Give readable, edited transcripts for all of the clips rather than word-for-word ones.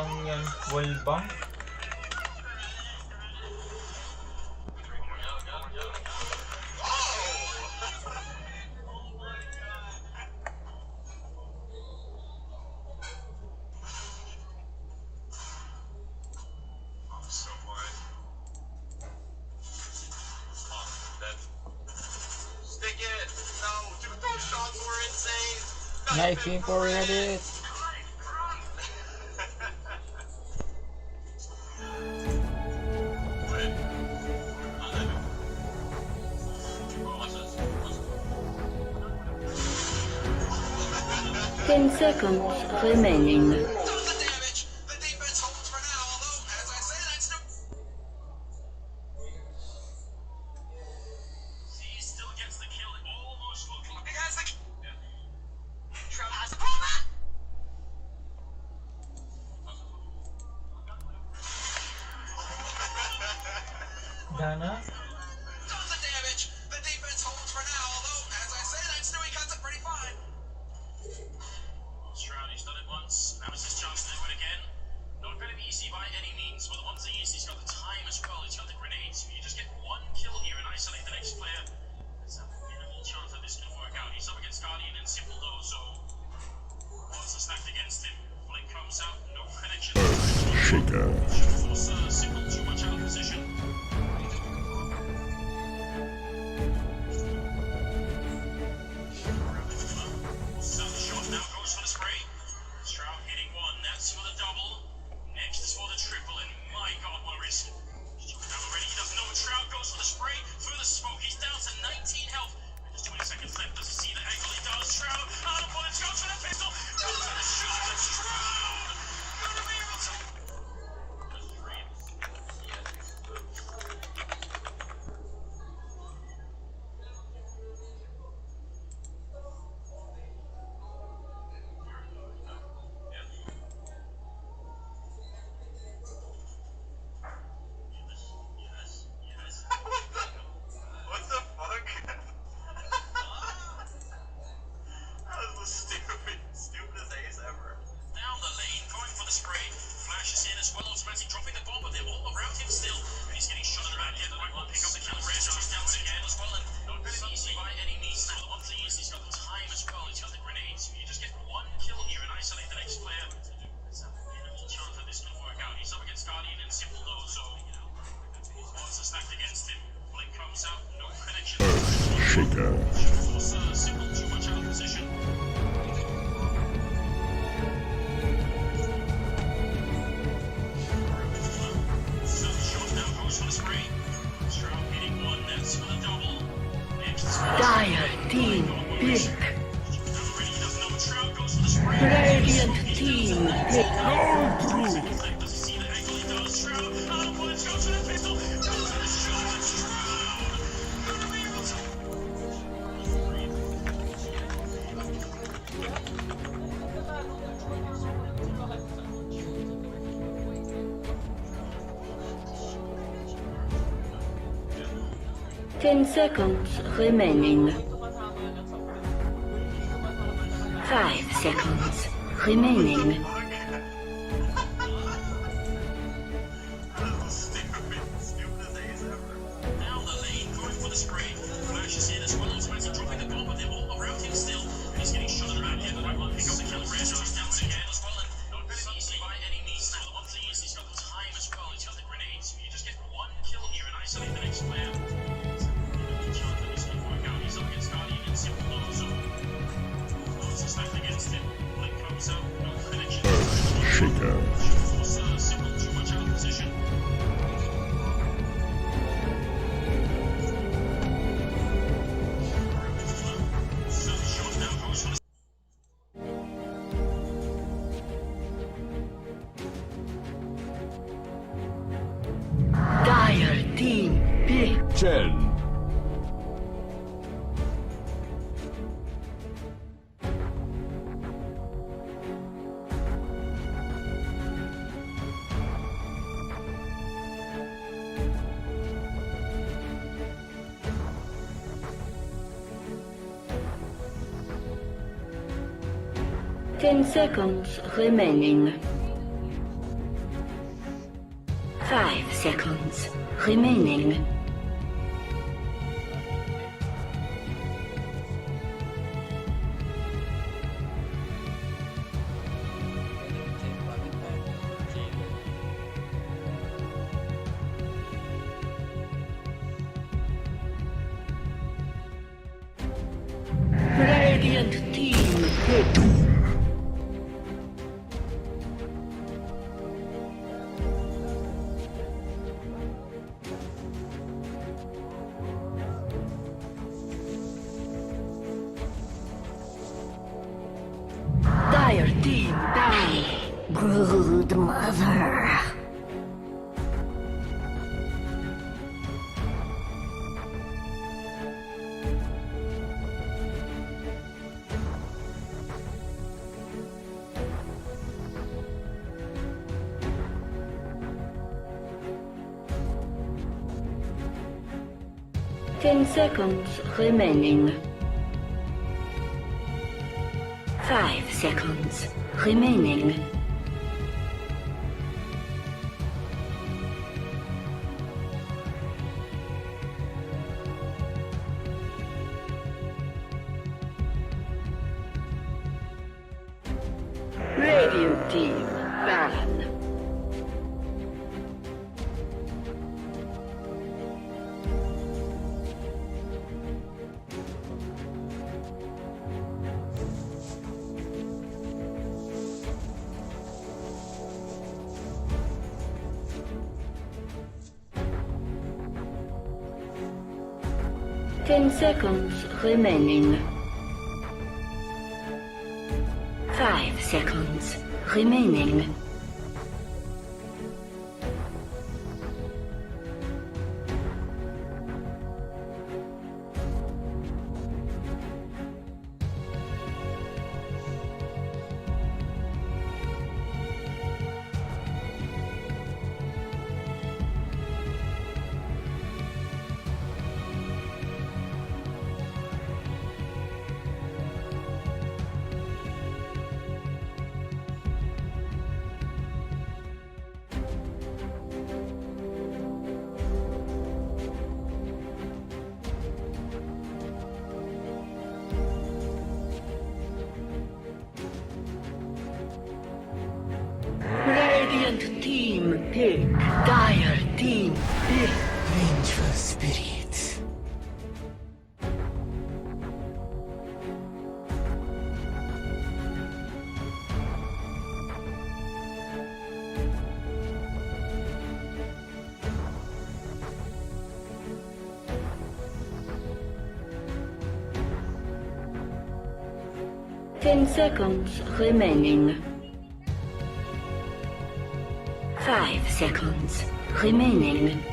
lang yan. Wall bang? Knifing for Reddit. Ten seconds remaining. Dana? He's done it once. Now it's his chance to do it again. Not going to be easy by any means, but the one thing is he's got the time as well. He's got the grenades. If you just get one kill here and isolate the next player, there's a minimal chance that this can work out. He's up against Guardian and Simple though, so odds are stacked against him. Blink comes out, no connection. Shaker. Should force Simple too much out of position. Now goes for the spray. Stroud hitting one, that's for the double. Next is for the triple, and my god, what a risk. Down already, he doesn't know what Stroud goes for the spray. Through the smoke, he's down to 19 health. And just 20 seconds left, does he see the angle? He does. Stroud out of bullets, goes for the pistol, goes for the shot, and Stroud gonna be able to. Dropping the bomb, but they're all around him still. And he's getting shot in the back end. Might well pick up the kill. He's down again as well. And not going to be easy by any means. So the one thing is he's got the time as well. He's got the grenades. If you just get one kill here and isolate the next player, there's a minimal chance that this can work out. He's up against Guardian and Simple though, so odds are stacked against him. Blink comes out, no connection. Shaker. Should force Simple too much out of position. Dire team pick. Radiant team pick. Ten seconds remaining. 5 seconds remaining. Down the lane, going for the spray. Flashes in as well as dropping the bomb, but they're all around him still. And he's getting shot in the back end. Might well pick up the kill. He's down again as well. And not going to be easy by any means. So the one thing is he's got the time as well. He's got the grenades. If you just get one kill here and isolate the next player, there's a minimal chance that this can work out. He's up against Guardian and Simple though, so odds are stacked against him. Blink comes out, no connection. Shaker. Should force Simple too much out of position. Shot now goes for the Dire team pick. 10. Ten seconds remaining. 5 seconds remaining. Radiant team hit. Dire team down. Brood mother. Ten seconds remaining. 5 seconds remaining. Radiant team ban. 10 seconds remaining. 5 seconds remaining. Radiant team pick. Dire team pick. Vengeful spirits. Ten seconds remaining. 5 seconds remaining.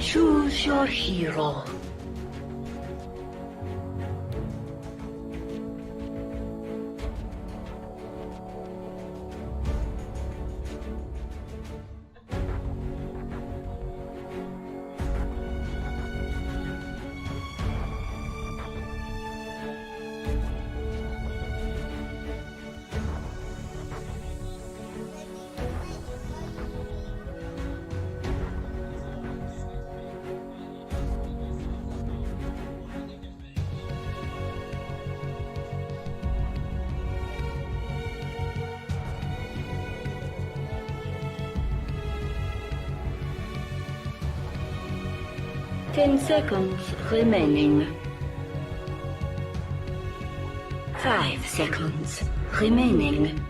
Choose your hero. Ten seconds remaining. 5 seconds remaining.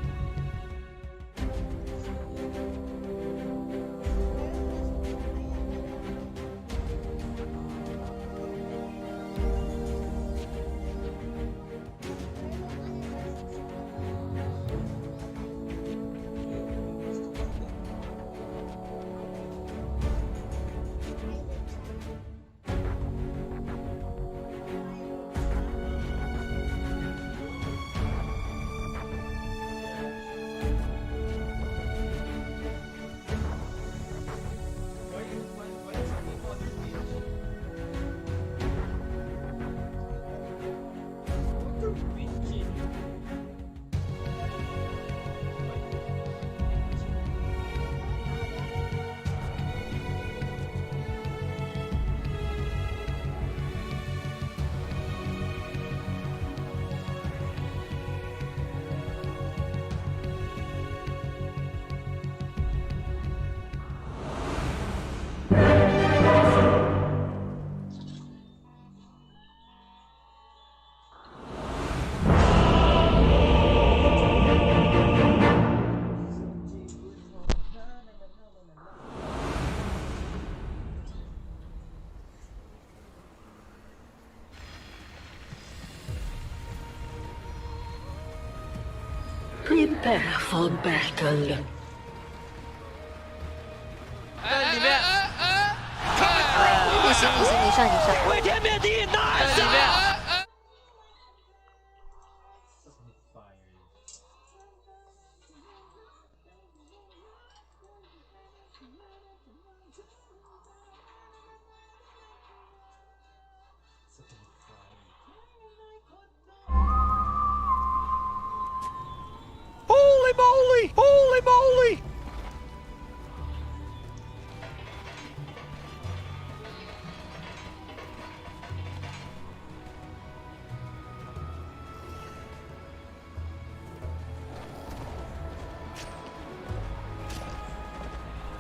Prepare for battle. 里面，你行，你上。毁天灭地，拿下！Holy moly! Holy moly!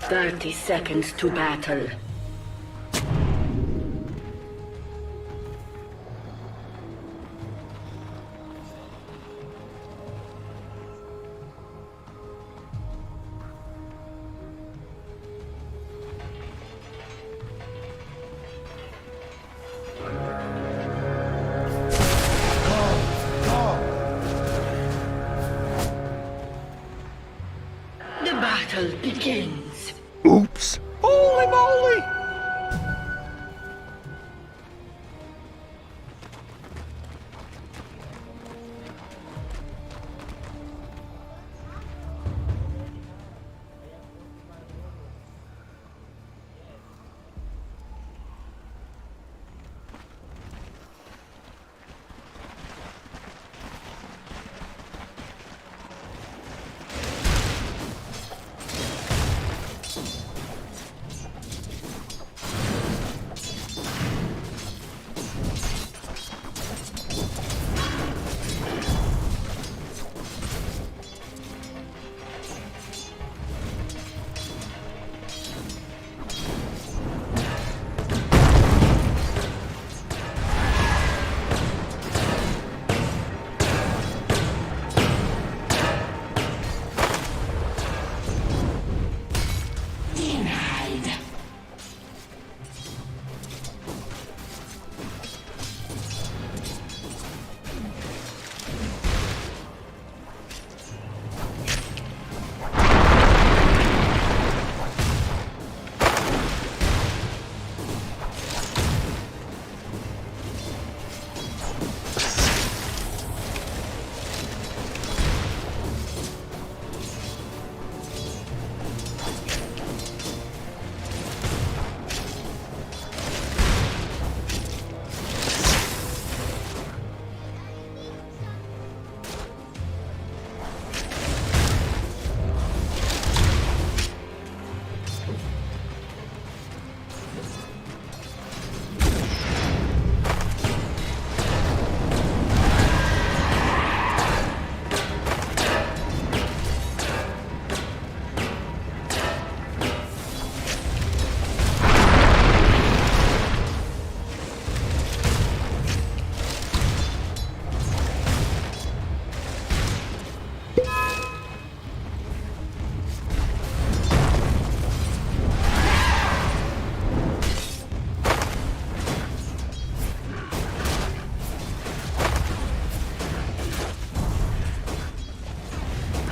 Thirty seconds to battle. The battle begins. Oops. Holy moly!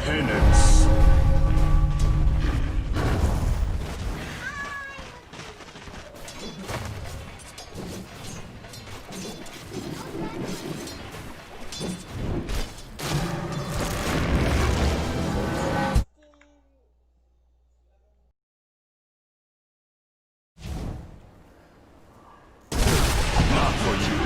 Penance. Not for you.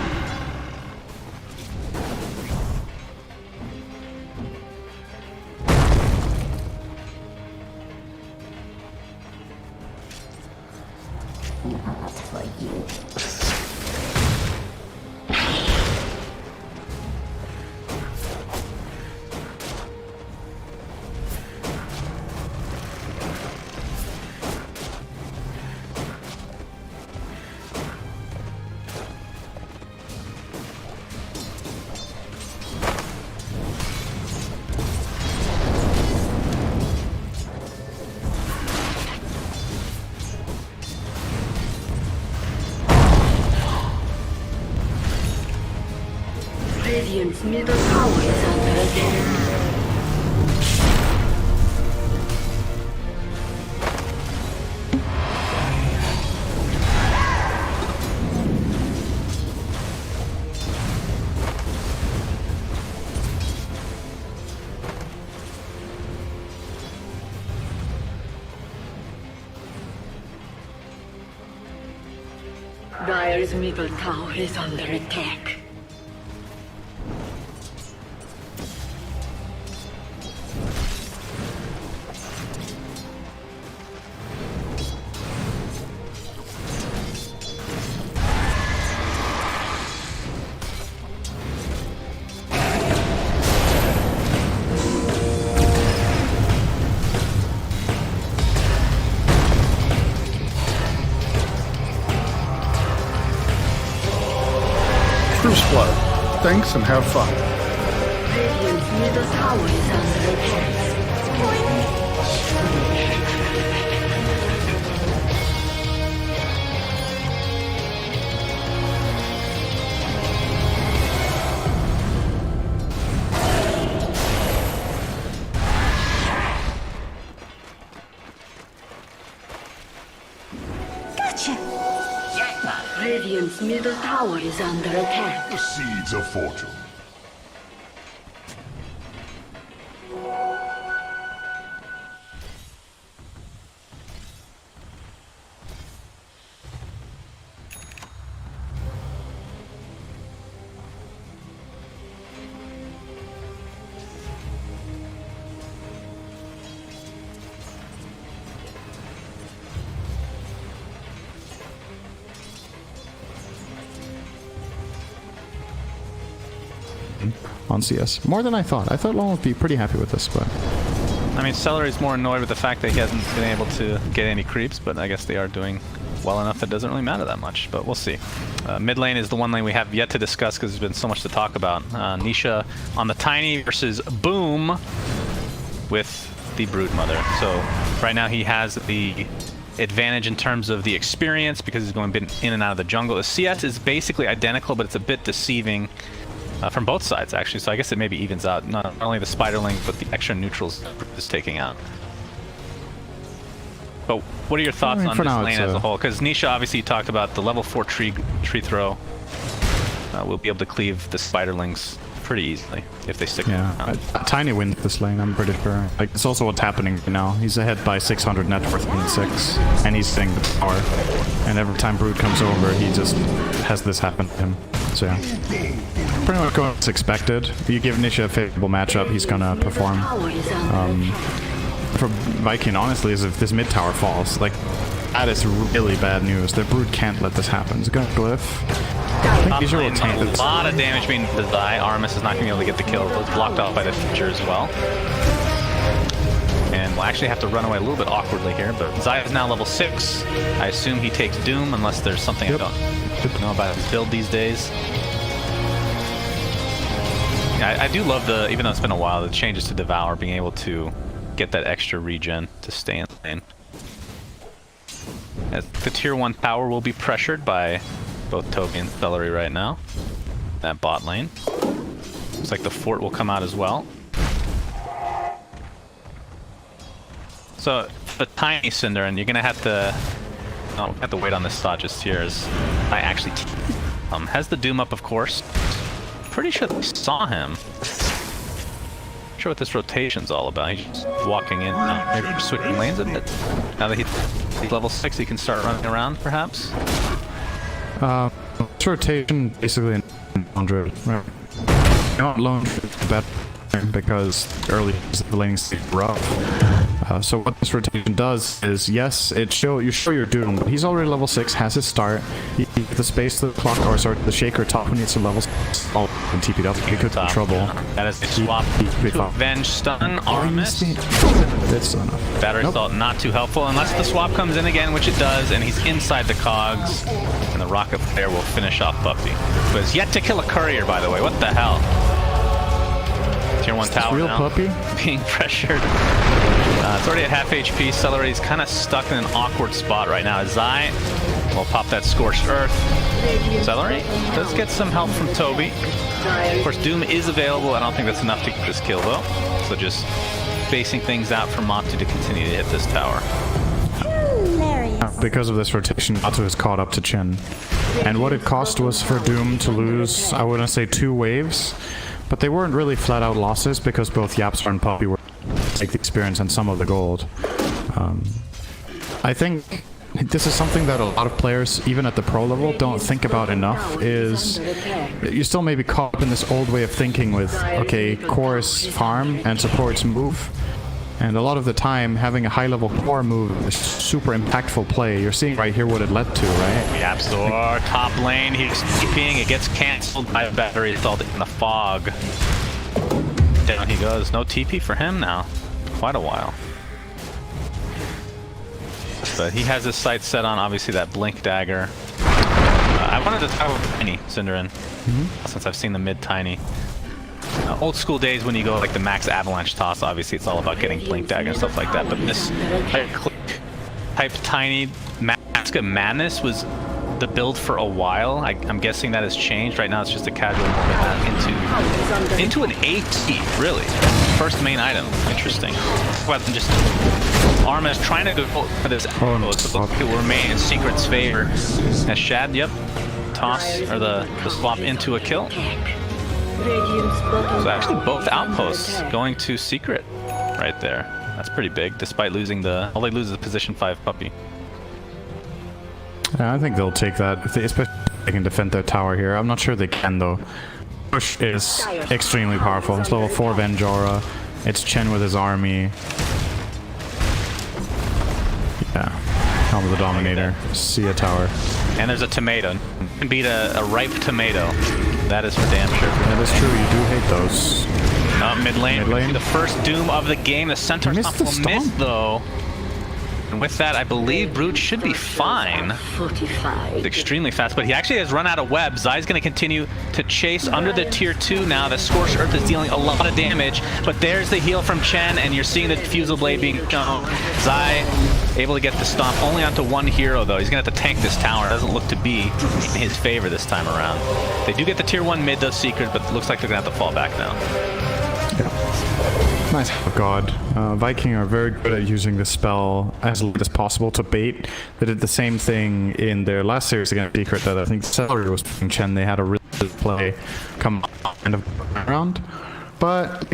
Not for you. Radiant's middle tower is under attack. Dire's middle tower is under attack. Truce blood. Thanks and have fun. Radiant's middle tower is under attack. Radiant's middle tower is under attack. The seeds of fortune. On CS. More than I thought. I thought Lone would be pretty happy with this, but... I mean, Celery's more annoyed with the fact that he hasn't been able to get any creeps, but I guess they are doing well enough that it doesn't really matter that much, but we'll see. Mid lane is the one lane we have yet to discuss because there's been so much to talk about. Nisha on the Tiny versus Boom with the Broodmother. So right now he has the advantage in terms of the experience because he's going in and out of the jungle. The CS is basically identical, but it's a bit deceiving from both sides, actually, so I guess it maybe evens out. Not only the Spiderling, but the extra neutrals is taking out. But what are your thoughts on this lane as a whole? Because Nisha obviously talked about the level 4 tree throw. We'll be able to cleave the Spiderlings pretty easily if they stick around. Tiny wins this lane, I'm pretty sure. Like, it's also what's happening right now. He's ahead by 600 net worth in 6, and he's getting the power. And every time Brood comes over, he just has this happen to him. So yeah, pretty much going as expected. If you give Nisha a favorable matchup, he's gonna perform. For Viking, honestly, is if this mid tower falls, like, that is really bad news. The Brood can't let this happen. It's gonna glyph. I think Nisha will tank this. A lot of damage being the Zai. Armis is not gonna be able to get the kill. It's blocked off by the future as well. And we'll actually have to run away a little bit awkwardly here, but Zai is now level 6. I assume he takes Doom unless there's something I don't know about his build these days. Yeah, I do love the, even though it's been a while, the changes to Devour, being able to get that extra regen to stay in lane. As the tier 1 tower will be pressured by both Toby and Celery right now. That bot lane. Looks like the fort will come out as well. So the Tiny Cinder, and you're gonna have to wait on this thought just here as I actually has the Doom up, of course. Pretty sure they saw him. Not sure what this rotation's all about. He's just walking in, maybe switching lanes a bit. Now that he's level 6, he can start running around, perhaps. This rotation basically in 100. Right? Not alone better because early the laning stage is rough. So what this rotation does is, yes, you show your Doom, but he's already level 6, has his start. The space, the clock, or sorry, the Shaker top when he gets to level 6, all and TP'd up, he could be in trouble. Yeah. That is a swap to avenge stun Armis. That's enough. Battery assault not too helpful unless the swap comes in again, which it does, and he's inside the cogs, and the rocket flare will finish off Buffy, who has yet to kill a courier, by the way. What the hell? Tier 1 tower real now puppy? being pressured. It's already at half HP. Celery's kind of stuck in an awkward spot right now. Zai will pop that Scorched Earth. Celery does get some help from Toby. Of course, Doom is available. I don't think that's enough to get this kill, though. So just spacing things out for Matu to continue to hit this tower. Because of this rotation, Matu has caught up to Chin. And what it cost was for Doom to lose, I wouldn't say 2 waves, but they weren't really flat-out losses because both Yapstar and Poppy were like the experience and some of the gold. I think this is something that a lot of players, even at the pro level, don't think about enough, is you still may be caught up in this old way of thinking with, okay, cores farm and supports move. And a lot of the time, having a high-level core move is super impactful play. You're seeing right here what it led to, right? The Absolor, top lane, he's TPing, it gets cancelled by a battery assault in the fog. Down he goes. No TP for him now. Quite a while. But he has his sights set on, obviously, that Blink Dagger. I wanted to talk about Tiny, Cinderin, since I've seen the mid-Tiny. Old school days when you go like the max avalanche toss, obviously it's all about getting Blink Dagger and stuff like that, but this type Tiny Mask of Madness was the build for a while. I'm guessing that has changed. Right now it's just a casual movement into an AT, really. First main item. Interesting. Well, just Arma's trying to go for this so it will remain in Secret's favor. As Shad, yep, toss, or the swap into a kill. So actually both outposts going to Secret right there. That's pretty big, despite losing all they lose is the position 5 puppy. Yeah, I think they'll take that, especially if they can defend their tower here. I'm not sure they can though. Push is extremely powerful. It's level 4 Venjora. It's Chen with his army. Yeah. Helm of the Dominator. See a tower. And there's a tomato. You can beat a ripe tomato. That is for damn sure. That is true, you do hate those. Mid lane. The first doom of the game. The center stomp will miss though. And with that, I believe Brute should be fine. It's extremely fast, but he actually has run out of web. Zai's going to continue to chase under the tier 2 now. The Scorched Earth is dealing a lot of damage, but there's the heal from Chen, and you're seeing the Diffusal Blade being shown. Zai able to get the stomp only onto one hero, though. He's going to have to tank this tower. It doesn't look to be in his favor this time around. They do get the tier 1 mid, those Secret, but it looks like they're going to have to fall back now. Yeah. Nice. Oh god. Viking are very good at using this spell as late as possible to bait. They did the same thing in their last series against Secret that I think Celery was playing Chen. They had a really good play come end of round. But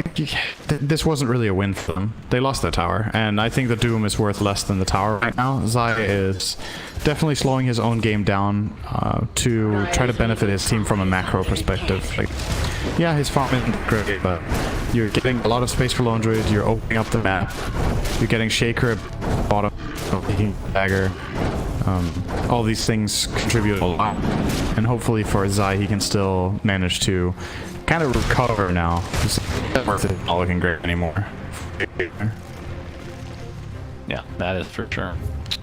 this wasn't really a win for them. They lost their tower, and I think the Doom is worth less than the tower right now. Zai is definitely slowing his own game down to try to benefit his team from a macro perspective. Like, yeah, his farm isn't great, but you're getting a lot of space for Lone Druid, you're opening up the map, you're getting Shaker at bottom, taking Dagger. All these things contribute a lot, and hopefully for Zai he can still manage to kind of recover now. It's not looking great anymore. Yeah, that is for sure.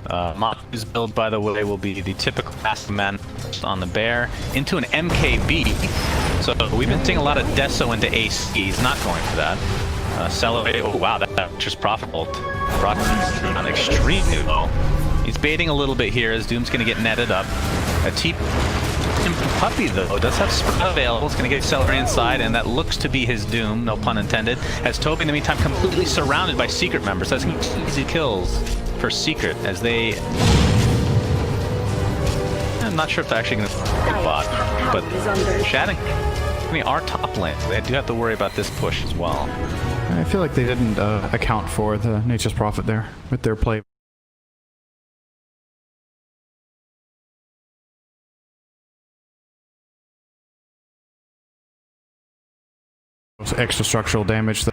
Mapu's build, by the way, will be the typical Mask of Madness on the bear into an MKB. So we've been seeing a lot of Deso into AC. He's not going for that. Celebrate. Oh wow, that's just profitable. Brought on extremely low. He's baiting a little bit here as Doom's going to get netted up. A Puppy, though, does have Sprout available. It's going to get Celery inside, and that looks to be his doom, no pun intended. As Toby, in the meantime, completely surrounded by Secret members. That's going to be easy kills for Secret, as they... I'm not sure if they're actually going to bot, but Shadding, I mean, our top lane, they do have to worry about this push as well. I feel like they didn't account for the Nature's Prophet there with their play. Extra structural damage.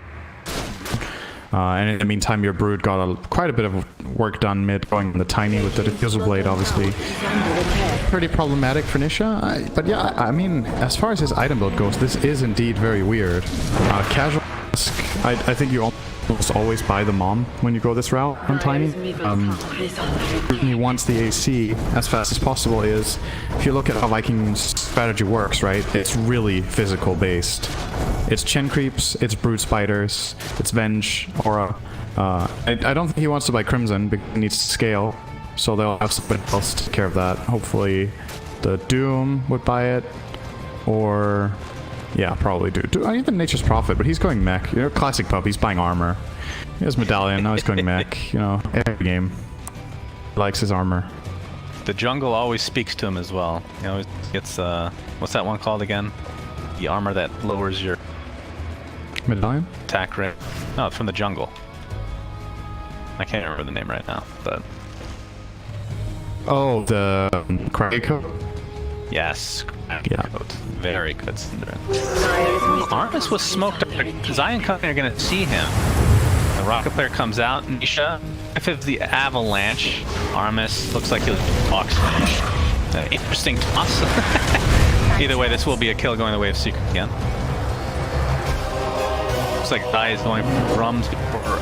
And in the meantime, your Brood got quite a bit of work done mid, going on the Tiny with the Diffusal Blade, obviously. Pretty problematic for Nisha. But yeah, I mean, as far as his item build goes, this is indeed very weird. Casual, I think you almost always buy the Mom when you go this route on Tiny. He wants the AC as fast as possible is, if you look at how Viking's strategy works, right, it's really physical based. It's Chen creeps, it's Brood Spiders, it's Venge, Aura. I don't think he wants to buy Crimson because he needs to scale, so they'll have somebody else to take care of that. Hopefully the Doom would buy it, or... yeah, probably do. Even Nature's Prophet, but he's going mech. You know, classic pup, he's buying armor. He has Medallion, now he's going mech. You know, every game. He likes his armor. The jungle always speaks to him as well. You know, it's what's that one called again? The armor that lowers your Medallion? Attack rate. No, it's from the jungle. I can't remember the name right now, but Oh, the Craig coat? Yes. Yeah. Very good, Syndra. Armus was smoked up. Zion Company are going to see him. The rocket player comes out. Nisha, if it's the avalanche, Armus looks like he'll box finish. Interesting toss. Either way, this will be a kill going the way of Secret again. Looks like Dai is going for drums.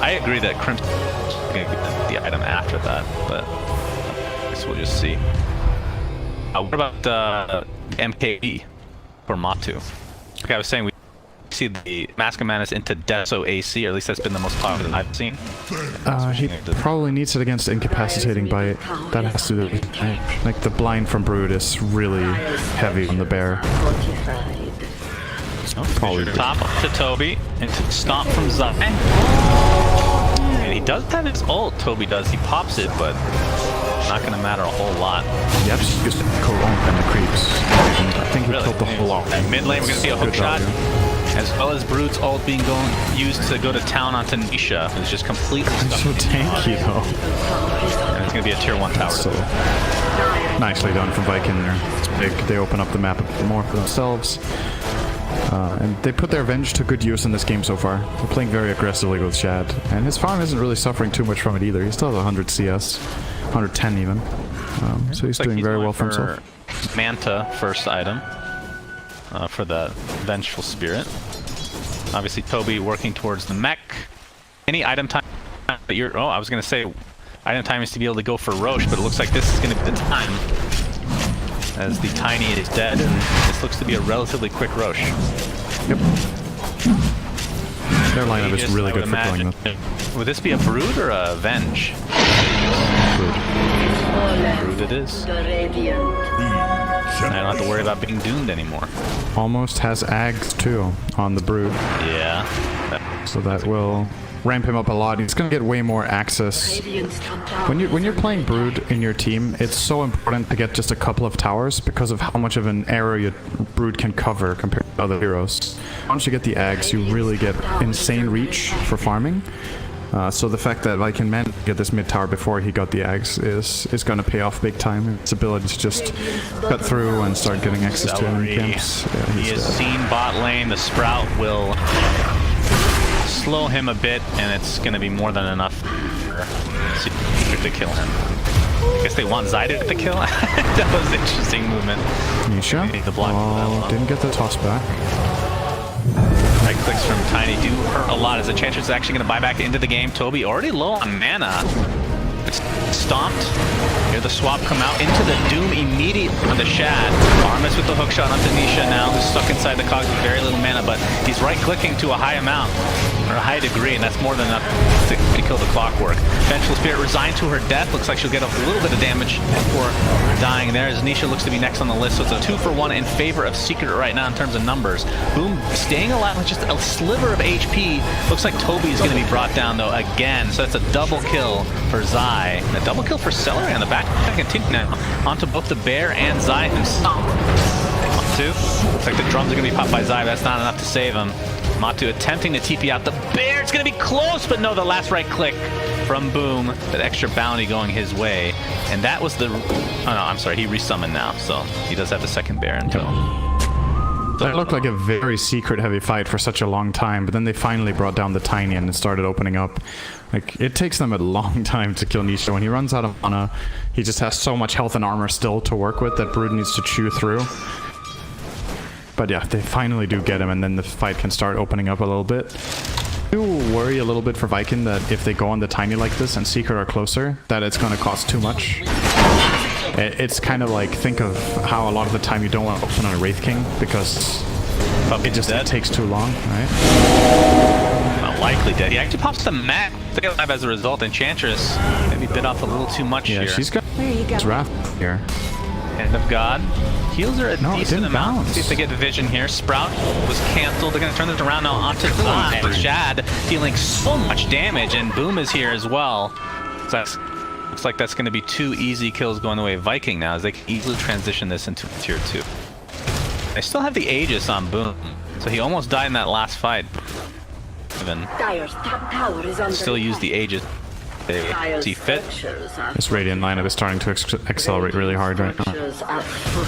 I agree that Crimson is going to get the item after that, but I guess we'll just see. What about MKB for Matu? Like I was saying, we see the Mask of Madness into Deso AC, or at least that's been the most popular that I've seen. He probably needs it against Incapacitating Bite. That has to do with, like, the blind from Brood is really heavy on the bear. Probably top to Toby, into Stomp from Zion. And he does have his ult, Toby does. He pops it, but not going to matter a whole lot. Yep, just Corona and the creeps. And I think he killed the whole lot. Mid lane, we're going to see a hook shot, as well as Brood's ult being used to go to town onto Nisha, who's just completely stuck. So tanky, though. And it's going to be a tier 1 tower. So nicely done from Viking there. It's big. They open up the map a bit more for themselves. And they put their revenge to good use in this game so far. They're playing very aggressively with Shad. And his farm isn't really suffering too much from it either. He still has 100 CS. 110 even. So he's doing very well for himself. Manta first item for the Vengeful Spirit. Obviously Toby working towards the mech. Any item time that you're... Oh, I was going to say item time is to be able to go for Roche, but it looks like this is going to be the time. As the Tiny is dead, and this looks to be a relatively quick Roche. Yep. Their lineup is really good for killing them. Would this be a Brood or a Venge? Brood it is. I don't have to worry about being doomed anymore. Almost has Ags too on the Brood. Yeah. So that will ramp him up a lot. He's gonna get way more access. When you're playing Brood in your team, it's so important to get just a couple of towers because of how much of an area Brood can cover compared to other heroes. Once you get the Ags, you really get insane reach for farming. So the fact that Viking managed to get this mid tower before he got the Ags is going to pay off big time. His ability to just cut through and start getting access to enemy camps. Yeah, he has seen bot lane. The Sprout will slow him a bit, and it's going to be more than enough to kill him. I guess they want Zydek to kill. That was an interesting movement. Nisha? The block didn't get the toss back. Right clicks from Tiny do hurt a lot as Enchantress is actually going to buy back into the game. Toby already low on mana. It's stomped. Hear the swap come out into the Doom immediately on the Shad. Armus with the hookshot onto Nisha now, who's stuck inside the cogs with very little mana, but he's right-clicking to a high amount, or a high degree, and that's more than enough to kill the Clockwork. Vengeful Spirit resigned to her death. Looks like she'll get a little bit of damage before dying there, as Nisha looks to be next on the list. So it's a 2-for-1 in favor of Secret right now in terms of numbers. Boom, staying alive with just a sliver of HP. Looks like Toby is going to be brought down, though, again. So that's a double kill for Zai. And a double kill for Celery on the back. Continue now onto both the Bear and Zai himself. Matu. Looks like the drums are going to be popped by Zai. That's not enough to save him. Matu attempting to TP out the Bear. It's going to be close, but no, the last right click from Boom. That extra bounty going his way. And that was the... Oh, no, I'm sorry. He resummoned now, so he does have the second Bear in tow. That looked like a very secret-heavy fight for such a long time, but then they finally brought down the Tiny and it started opening up. Like, it takes them a long time to kill Nisha. When he runs out of mana, he just has so much health and armor still to work with that Brood needs to chew through. But yeah, they finally do get him, and then the fight can start opening up a little bit. I do worry a little bit for Viking that if they go on the Tiny like this and Secret are closer, that it's going to cost too much. It's kind of like, think of how a lot of the time you don't want to open on a Wraith King because it takes too long, right? Well, likely dead. He actually pops the mat alive as a result. Enchantress maybe bit off a little too much here. Yeah, she's got his wrath here. Hand of God. Heals are a decent amount. Bounce. See if they get the vision here. Sprout was canceled. They're going to turn this around now onto Zai. Shad dealing so much damage, and Boom is here as well. So that's... Looks like that's going to be 2 easy kills going the way of Viking now, as they can easily transition this into tier 2. They still have the Aegis on Boom, so he almost died in that last fight. Even Dire's top tower is under still use attack. the Aegis they see fit. This Radiant lineup is starting to accelerate really hard right now.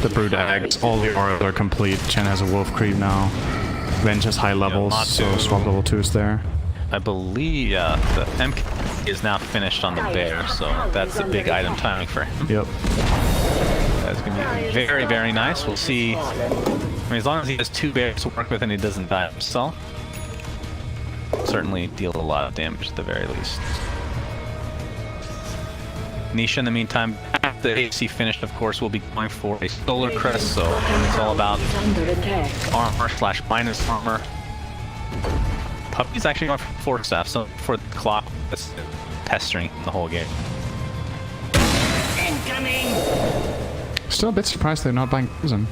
The Brood Eggs, all the auras are complete. Chen has a Wolf Creep now. Venge has high levels, so swap level 2 is there. I believe, yeah, the MK is now finished on the bear, so that's the big item timing for him. Yep. That's going to be very, very nice. We'll see. I mean, as long as he has 2 bears to work with and he doesn't die himself, certainly deal a lot of damage at the very least. Nisha, in the meantime, the AC finished, of course, will be going for a Solar Crest, so it's all about armor / minus armor. Puppy's actually going for 4 staff, so for the clock, that's pestering the whole game. Still a bit surprised they're not buying Prism.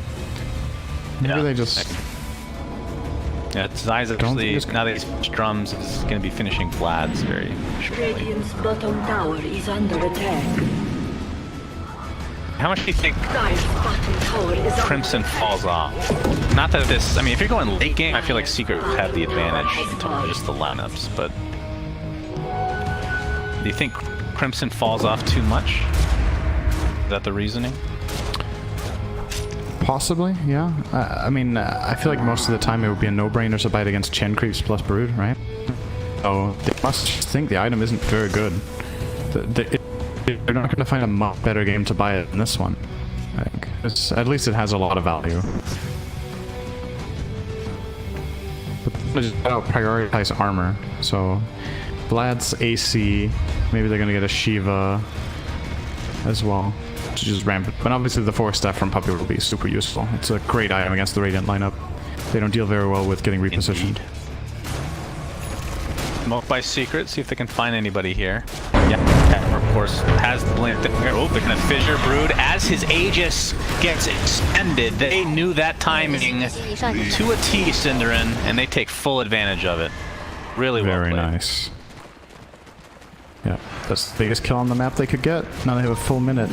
Maybe they just... Yeah, Zai's actually, now that he's finished drums, is going to be finishing Vlad's very shortly. Radiant's bottom tower is under attack. How much do you think Dire's bottom tower is Crimson falls off? Not that this, I mean, if you're going late game, I feel like Secret would have the advantage in terms of just the lineups, but do you think Crimson falls off too much? Is that the reasoning? Possibly, yeah. I mean, I feel like most of the time it would be a no-brainer to bite against Chen Creeps plus Brood, right? So they must think the item isn't very good. They're not going to find a much better game to buy it than this one. I think. At least it has a lot of value. But just prioritize armor. So Vlad's AC, maybe they're going to get a Shiva as well to just ramp it. But obviously the 4 staff from Puppy will be super useful. It's a great item against the Radiant lineup. They don't deal very well with getting repositioned. Smoke by Secret, see if they can find anybody here. Yeah, of course, has the blink. Oh, they're gonna Fissure Brood as his Aegis gets extended. They knew that timing to a T, Cinderin, and they take full advantage of it. Really well played. Very nice. Yeah, that's the biggest kill on the map they could get. Now they have a full minute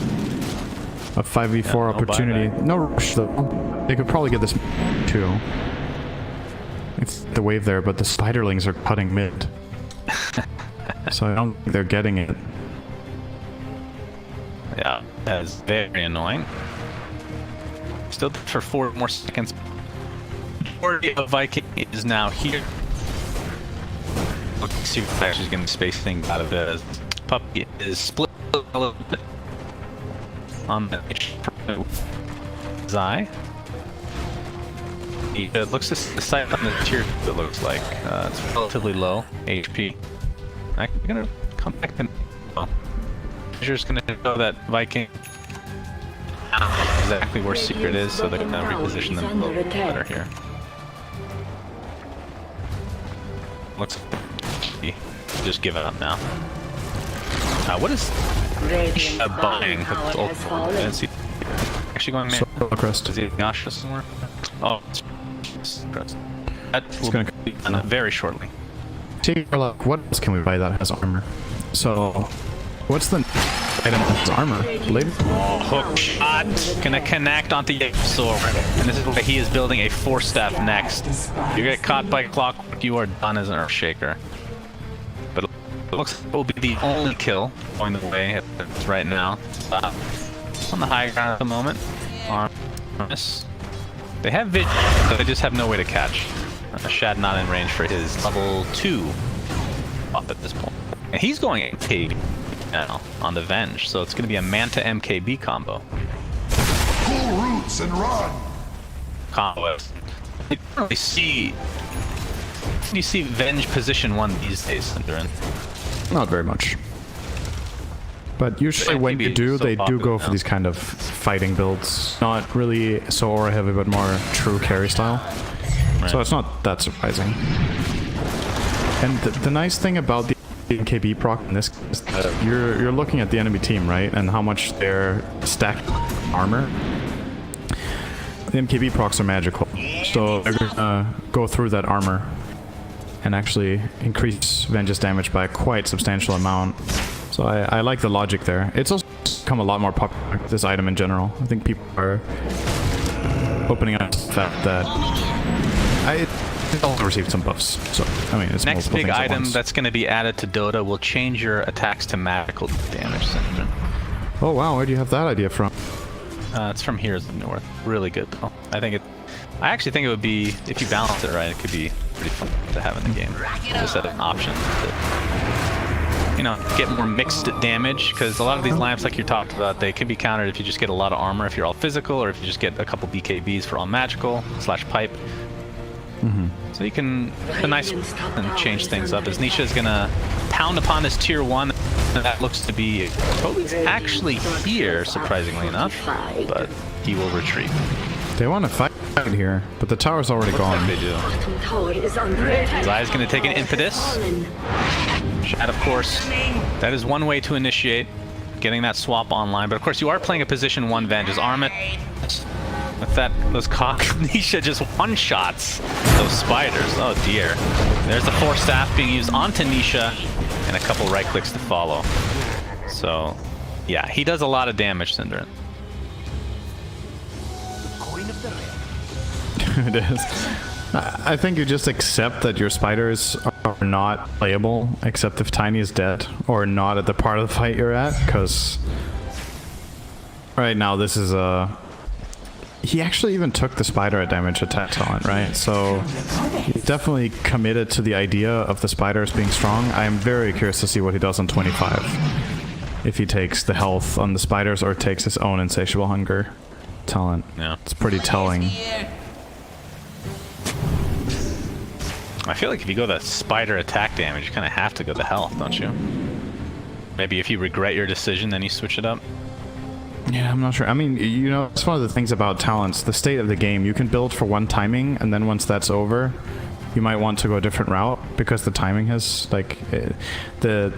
of 5v4 opportunity. No rush though. They could probably get this too. It's the wave there, but the Spiderlings are cutting mid. So I don't think they're getting it. Yeah, that is very annoying. Still for 4 more seconds. Majority of Viking is now here. Let's see if actually getting space things out of it. Puppy is split a little bit on the Zai. It looks this the site on the tier, it looks like it's relatively low HP. I'm gonna come back and Fissure's gonna know that Viking exactly where Secret is, so they're gonna reposition them a little better here. Looks like just give it up now. What is buying? Actually going man. Crest. Is he Gasha somewhere? Oh, that will going to be done very shortly. What else can we buy that has armor? So, what's the item that has armor? Blade? Oh, hook shot. Gonna connect onto Yasuo. And this is why he is building a 4-staff next. You get caught by clockwork, you are done as an Earthshaker. But it looks like it will be the only kill going the way it's right now. On the high ground at the moment. Miss. They have vision, but they just have no way to catch. Shad not in range for his level 2 up at this point. And he's going MKB now on the Venge, so it's going to be a Manta MKB combo. Pull roots and run. Combo. You don't really see. You see Venge position 1 these days, Cinderin. Not very much. But usually when you do, they do go for these kind of fighting builds. Not really so aura heavy, but more true carry style. Right. So it's not that surprising. And the nice thing about the MKB proc in this is that you're looking at the enemy team, right? And how much they're stacked armor. The MKB procs are magical. So they're gonna go through that armor and actually increase Venge's damage by a quite substantial amount. So I like the logic there. It's also become a lot more popular, this item in general. I think people are opening up to the fact that also received some buffs. So, I mean, it's Next multiple big things at item once. that's going to be added to Dota will change your attacks to magical damage, Syndrome. Oh wow, where do you have that idea from? It's from Heroes of the North. Really good though. I actually think it would be, if you balance it right, it could be pretty fun to have in the game. Just as an option to, you know, get more mixed damage, because a lot of these lamps, like you talked about, they can be countered if you just get a lot of armor if you're all physical, or if you just get a couple BKBs for all magical / pipe. So you can a nice and change things up. As Nisha is gonna pound upon this tier 1, and that looks to be Toby's actually here, surprisingly enough, but he will retreat. They want to fight here, but the tower's already gone. They do. Bottom tower is under attack. Zai's gonna take an impetus. Shad, of course, that is one way to initiate getting that swap online, but of course you are playing a position 1 Venge as Armit. With that, those cock, Nisha just one-shots those spiders. Oh dear. There's the 4 staff being used onto Nisha, and a couple right clicks to follow. So, yeah, he does a lot of damage, Syndrome. It is. I think you just accept that your spiders are not playable, except if Tiny is dead, or not at the part of the fight you're at, because right now this is a... He actually even took the spider damage attack talent, right? So he's definitely committed to the idea of the spiders being strong. I am very curious to see what he does on 25. If he takes the health on the spiders or takes his own insatiable hunger talent. Yeah. It's pretty telling. I feel like if you go the spider attack damage, you kind of have to go the health, don't you? Maybe if you regret your decision, then you switch it up. Yeah, I'm not sure. I mean, you know, it's one of the things about talents, the state of the game. You can build for one timing, and then once that's over, you might want to go a different route, because the timing has, like, the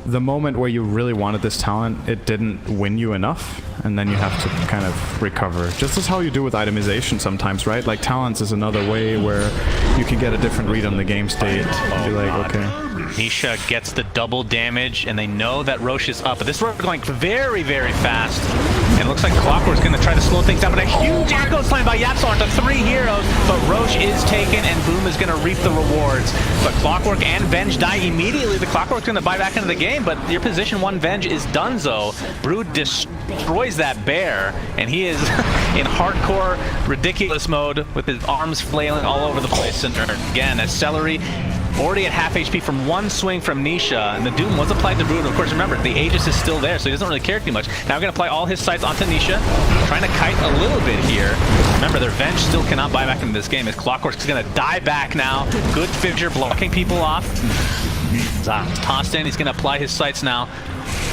moment where you really wanted this talent, it didn't win you enough, and then you have to kind of recover. Just as how you do with itemization sometimes, right? Like, talents is another way where you can get a different read on the game state. Be like, okay. Nisha gets the double damage, and they know that Roche is up. But this road is going very, very fast. And it looks like Clockwork's going to try to slow things down. But a huge echo slam by Yapsar onto 3 heroes. But Roche is taken, and Boom is going to reap the rewards. But Clockwork and Venge die immediately. The Clockwork's going to buy back into the game, but your position 1 Venge is donezo. Brood destroys that bear, and he is in hardcore ridiculous mode with his arms flailing all over the place. And again, as Celery already at half HP from 1 swing from Nisha, and the Doom was applied to Brood. Of course, remember, the Aegis is still there, so he doesn't really care too much. Now we're going to apply all his sights onto Nisha, trying to kite a little bit here. Remember, their Venge still cannot buy back into this game, as Clockwork's going to die back now. Good Fidger blocking people off. Zah's tossed in. He's going to apply his sights now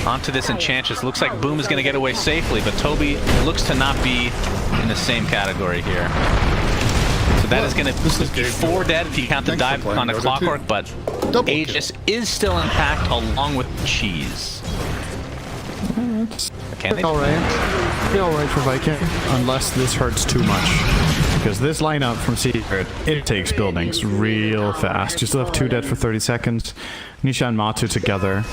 onto this Enchantress. Looks like Boom is going to get away safely, but Toby looks to not be in the same category here. So that is going to be 4 dead if you count the dive on a Clockwork, but Aegis is still intact along with Cheese. Can they? Alright. Be alright for Viking, unless this hurts too much. Because this lineup from Secret, it takes buildings real fast. You still have 2 dead for 30 seconds. Nisha and Matu together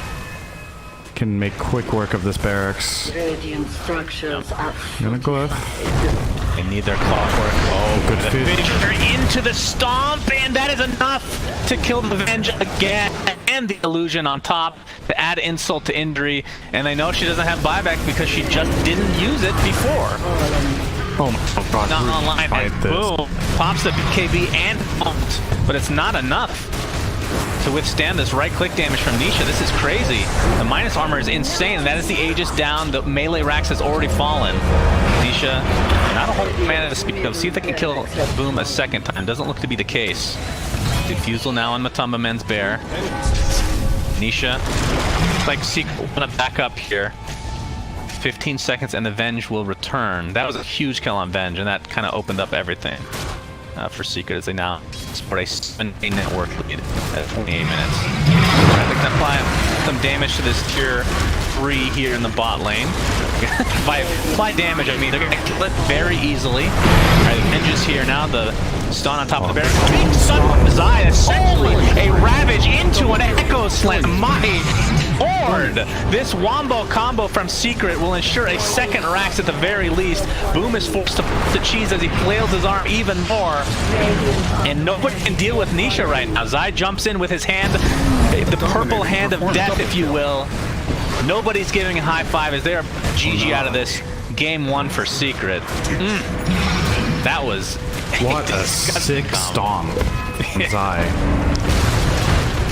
can make quick work of this barracks. Radiant structures are Gonna glyph. They need their Clockwork. Oh, good the Fidger into the Stomp, and that is enough to kill the Venge again. And the Illusion on top to add insult to injury. And they know she doesn't have buyback because she just didn't use it before. Oh my god. Not online, and boom, pops the BKB and pumped, but it's not enough to withstand this right-click damage from Nisha. This is crazy. The minus armor is insane, and that is the Aegis down. The melee racks has already fallen. Nisha, not a whole mana to speak of. See if they can kill Boom a second time. Doesn't look to be the case. Diffusal now on Matumba Men's Bear. Nisha, like Secret gonna back up here. 15 seconds and the Venge will return. That was a huge kill on Venge, and that kind of opened up everything for Secret as they now support a 7-day network lead at 28 minutes. They can apply some damage to this tier 3 here in the bot lane. By apply damage, I mean they're going to kill it very easily. Alright, the Venge is here now. The stun on top of the bear. Big stun from Zai, essentially a ravage into an echo slam. My lord! earned. This Wombo combo from Secret will ensure a second Rax at the very least. Boom is forced to put the cheese as he flails his arm even more. And nobody can deal with Nisha right now. Zai jumps in with his hand, the purple hand of death, if you will. Nobody's giving a high five as they are GG out of this. Game 1 for Secret. That was What a sick stomp from Zai.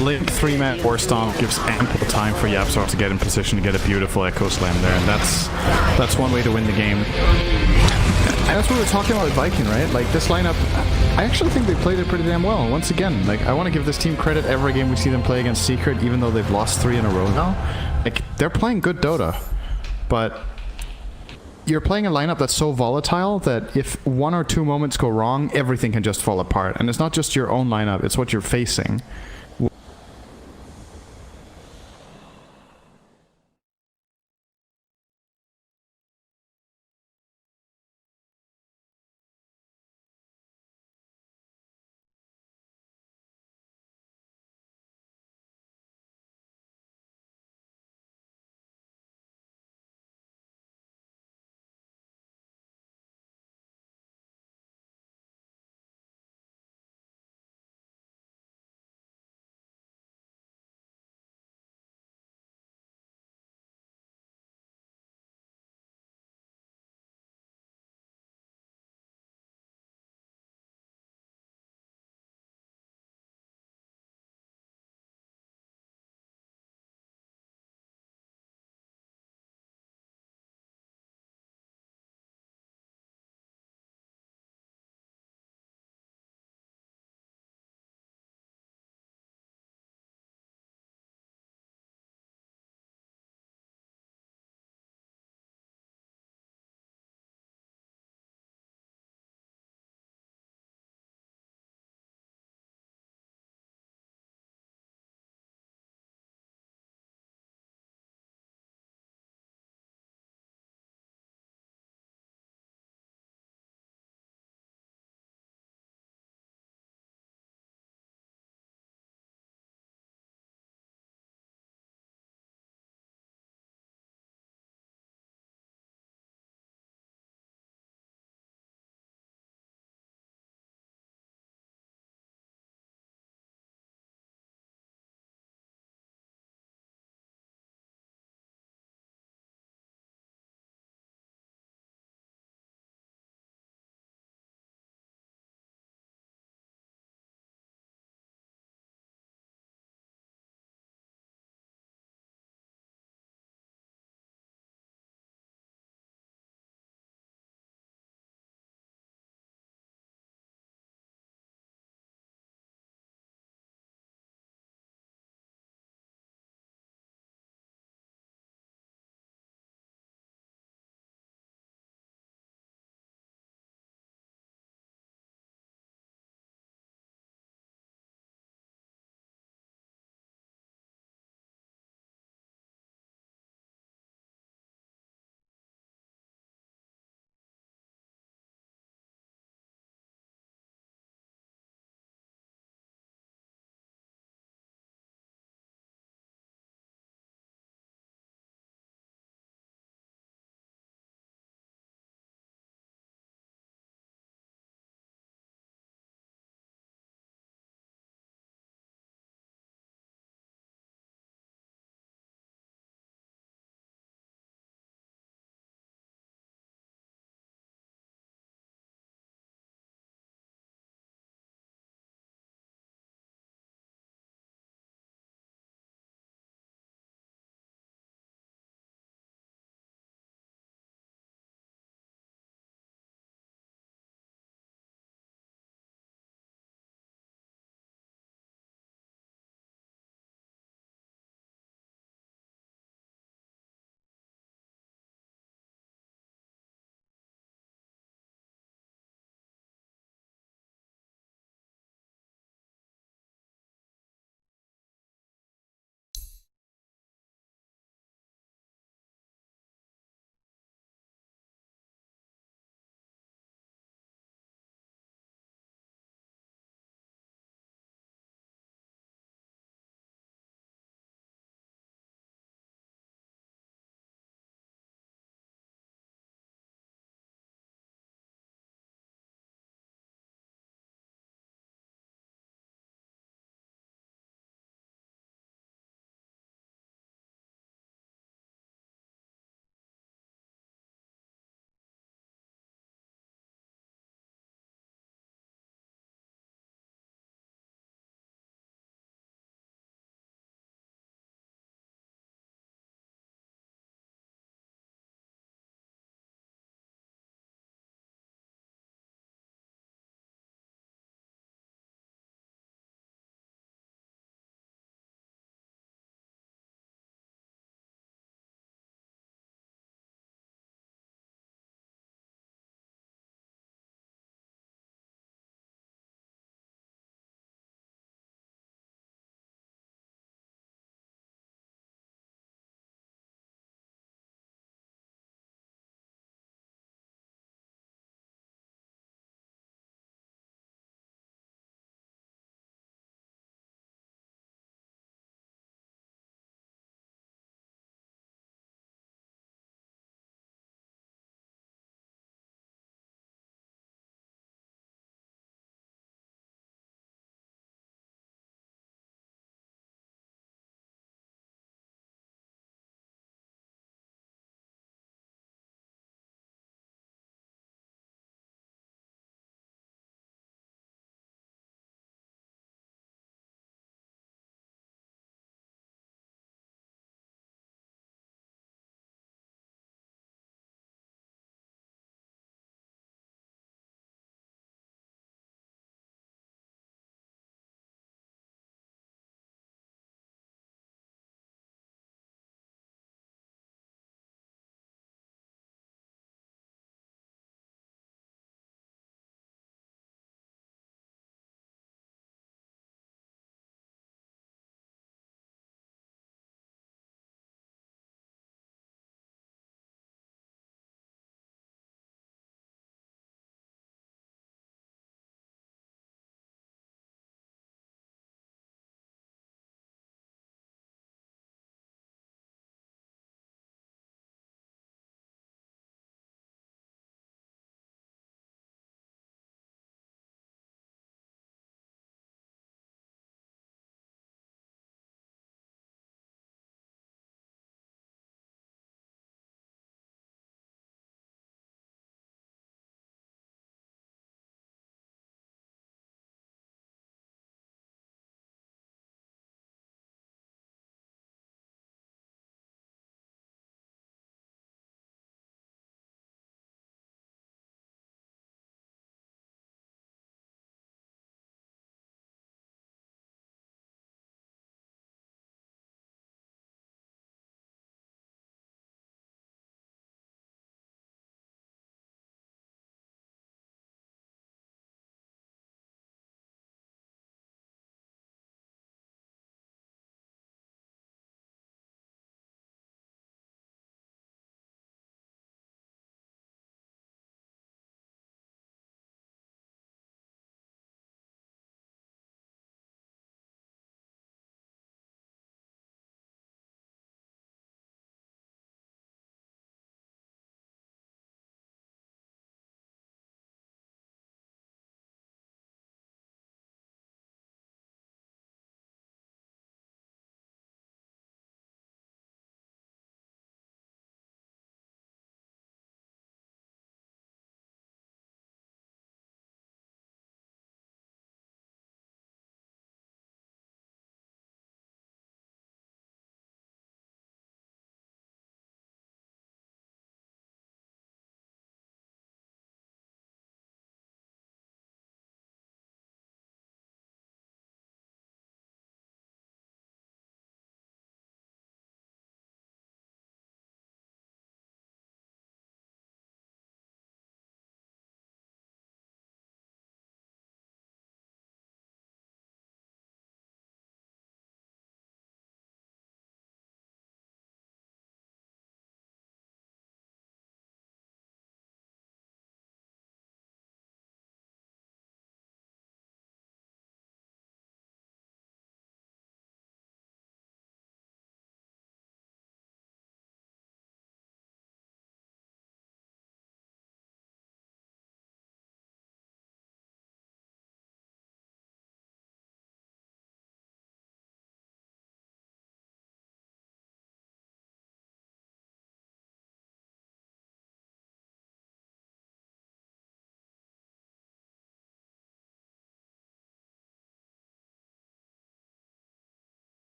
Link 3-man war stomp gives ample time for YapzOr to get in position to get a beautiful Echo Slam there, and that's one way to win the game. And that's what we were talking about with Viking, right? Like, this lineup, I actually think they played it pretty damn well. Once again, like, I want to give this team credit every game we see them play against Secret, even though they've lost 3 in a row now. Like, they're playing good Dota, but you're playing a lineup that's so volatile that if 1 or 2 moments go wrong, everything can just fall apart. And it's not just your own lineup, it's what you're facing.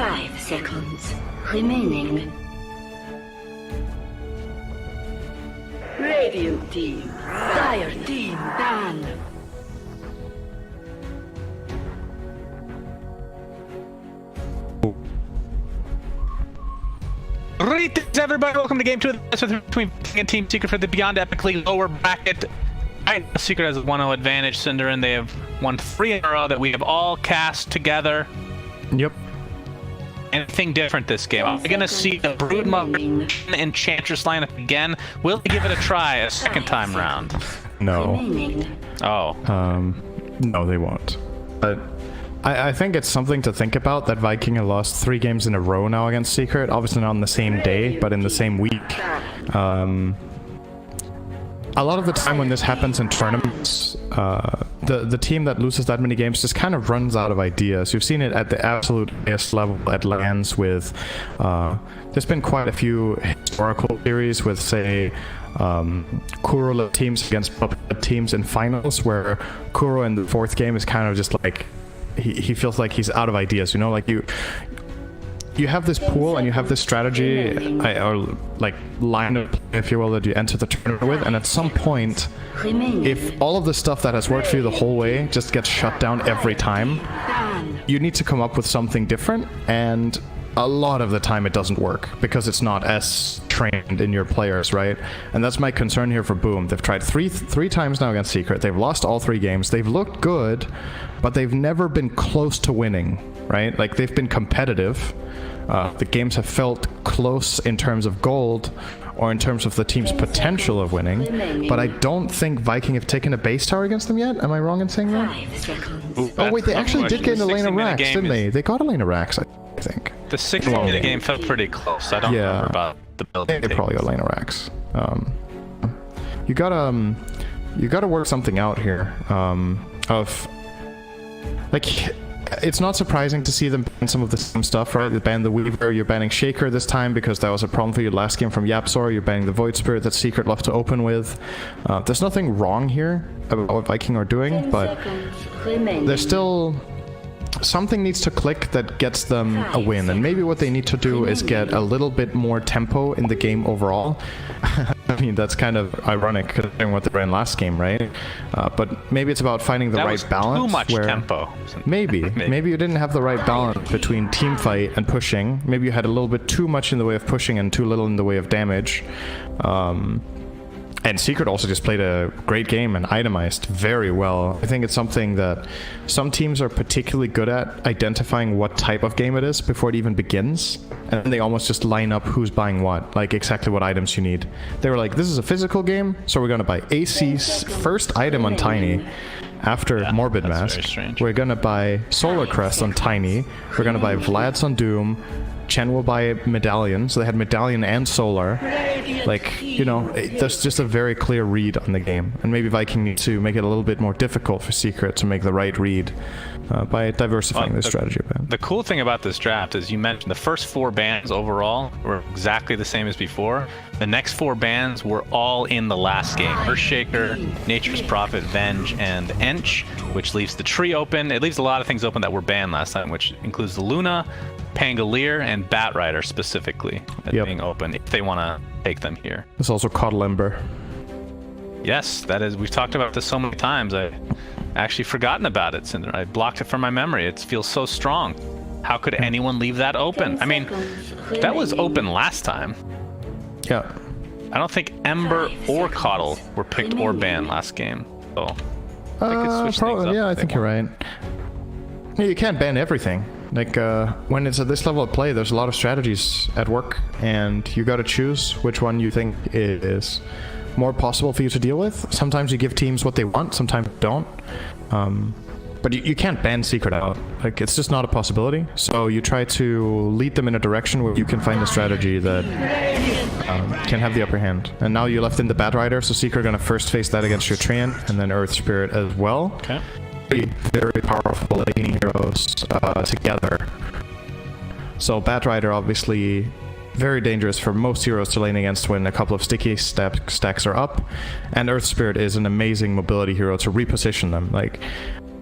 5 seconds remaining. Radiant team. Dire team ban. Greetings, everybody. Welcome to Game 2 of the match between Viking and Team Secret for the Beyond Epically lower bracket. Secret has a 1-0 advantage. Cinder, and they have won 3 in a row that we have all cast together. Yep. Anything different this game? Are we going to see the Broodmother and Enchantress lineup again? Will they give it a try a second time round? No. Oh. No, they won't. But I think it's something to think about that Viking have lost 3 games in a row now against Secret. Obviously not on the same day, but in the same week. A lot of the time when this happens in tournaments, the team that loses that many games just kind of runs out of ideas. You've seen it at the absolute highest level at LANs with... there's been quite a few historical series with, say, Kuro teams against Puppet teams in finals, where Kuro in the 4th game is kind of just like... He feels like he's out of ideas, you know? Like, you have this pool and you have this strategy, or like line of play, if you will, that you enter the tournament with, and at some point, if all of the stuff that has worked for you the whole way just gets shut down every time, you need to come up with something different, and a lot of the time it doesn't work because it's not as trained in your players, right? And that's my concern here for Boom. They've tried three times now against Secret. They've lost all 3 games. They've looked good, but they've never been close to winning, right? Like, they've been competitive. The games have felt close in terms of gold or in terms of the team's potential of winning, but I don't think Viking have taken a base tower against them yet. Am I wrong in saying that? Oh wait, they actually did get a lane of Rax, didn't they? They got a lane of Rax, I think. The 60-minute game felt pretty close. I don't remember about the build. They probably got a lane of Rax. You gotta work something out here. Of like, it's not surprising to see them ban some of the same stuff, right? They banned the Weaver, you're banning Shaker this time because that was a problem for you last game from Yapzor, you're banning the Void Spirit that Secret love to open with. There's nothing wrong here about what Viking are doing, but there's still... something needs to click that gets them a win, and maybe what they need to do is get a little bit more tempo in the game overall. I mean, that's kind of ironic considering what they ran last game, right? But maybe it's about finding the right balance. Too much tempo. Maybe you didn't have the right balance between team fight and pushing. Maybe you had a little bit too much in the way of pushing and too little in the way of damage. And Secret also just played a great game and itemized very well. I think it's something that some teams are particularly good at, identifying what type of game it is before it even begins. And then they almost just line up who's buying what, like exactly what items you need. They were like, this is a physical game, so we're going to buy AC's first item on Tiny. After Morbid Mask, we're going to buy Solar Crest on Tiny. We're going to buy Vlad's on Doom. Chen will buy Medallion, so they had Medallion and Solar. Like, you know, there's just a very clear read on the game. And maybe Viking needs to make it a little bit more difficult for Secret to make the right read by diversifying their strategy a bit. The cool thing about this draft is you mentioned the first 4 bans overall were exactly the same as before. The next 4 bans were all in the last game. Earthshaker, Nature's Prophet, Venge, and Ench, which leaves the tree open. It leaves a lot of things open that were banned last time, which includes the Luna, Pangolier, and Batrider specifically being open if they want to take them here. There's also Coddle Ember. Yes, that is. We've talked about this so many times. I actually forgotten about it, Cinder. I blocked it from my memory. It feels so strong. How could anyone leave that open? I mean, that was open last time. Yeah. I don't think Ember or Coddle were picked or banned last game. So they could switch things up. Yeah, I think you're right. Yeah, you can't ban everything. Like, when it's at this level of play, there's a lot of strategies at work, and you gotta choose which one you think is more possible for you to deal with. Sometimes you give teams what they want, sometimes you don't. But you can't ban Secret out. Like, it's just not a possibility. So you try to lead them in a direction where you can find a strategy that can have the upper hand. And now you left in the Batrider, so Secret are gonna first face that against your Treant, and then Earth Spirit as well. Okay. Very powerful laning heroes together. So Batrider obviously very dangerous for most heroes to lane against when a couple of sticky stacks are up, and Earth Spirit is an amazing mobility hero to reposition them. Like,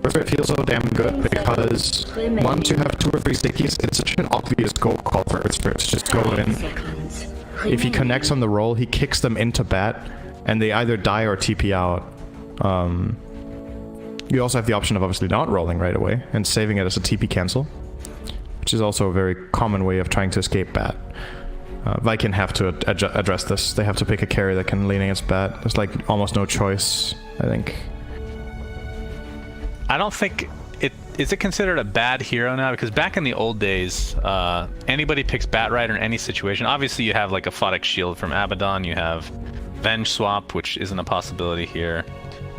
it feels so damn good because once you have 2 or 3 stickies, it's such an obvious go call for Earth Spirits. Just go in. If he connects on the roll, he kicks them into bat, and they either die or TP out. You also have the option of obviously not rolling right away and saving it as a TP cancel, which is also a very common way of trying to escape bat. Viking have to address this. They have to pick a carry that can lean against bat. There's like almost no choice, I think. I don't think is it considered a bad hero now? Because back in the old days, anybody picks Bat Rider in any situation. Obviously, you have like a Photic Shield from Abaddon. You have Venge Swap, which isn't a possibility here.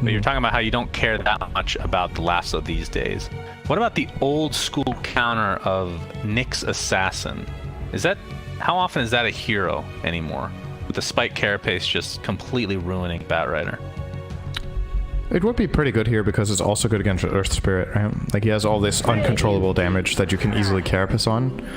But you're talking about how you don't care that much about the Lasso these days. What about the old school counter of Nyx Assassin? How often is that a hero anymore? With the Spike Carapace just completely ruining Bat Rider. It would be pretty good here because it's also good against Earth Spirit, right? Like he has all this uncontrollable damage that you can easily Carapace on.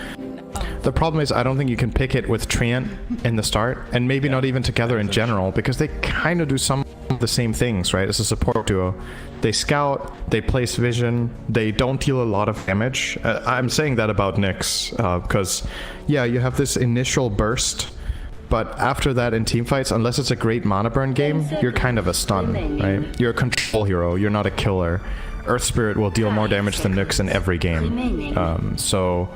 The problem is I don't think you can pick it with Treant in the start, and maybe not even together in general, because they kind of do some of the same things, right? As a support duo. They scout, they place vision, they don't deal a lot of damage. I'm saying that about Nyx, because, yeah, you have this initial burst, but after that in teamfights, unless it's a great mana burn game, you're kind of a stun, right? You're a control hero, you're not a killer. Earth Spirit will deal more damage than Nyx in every game. So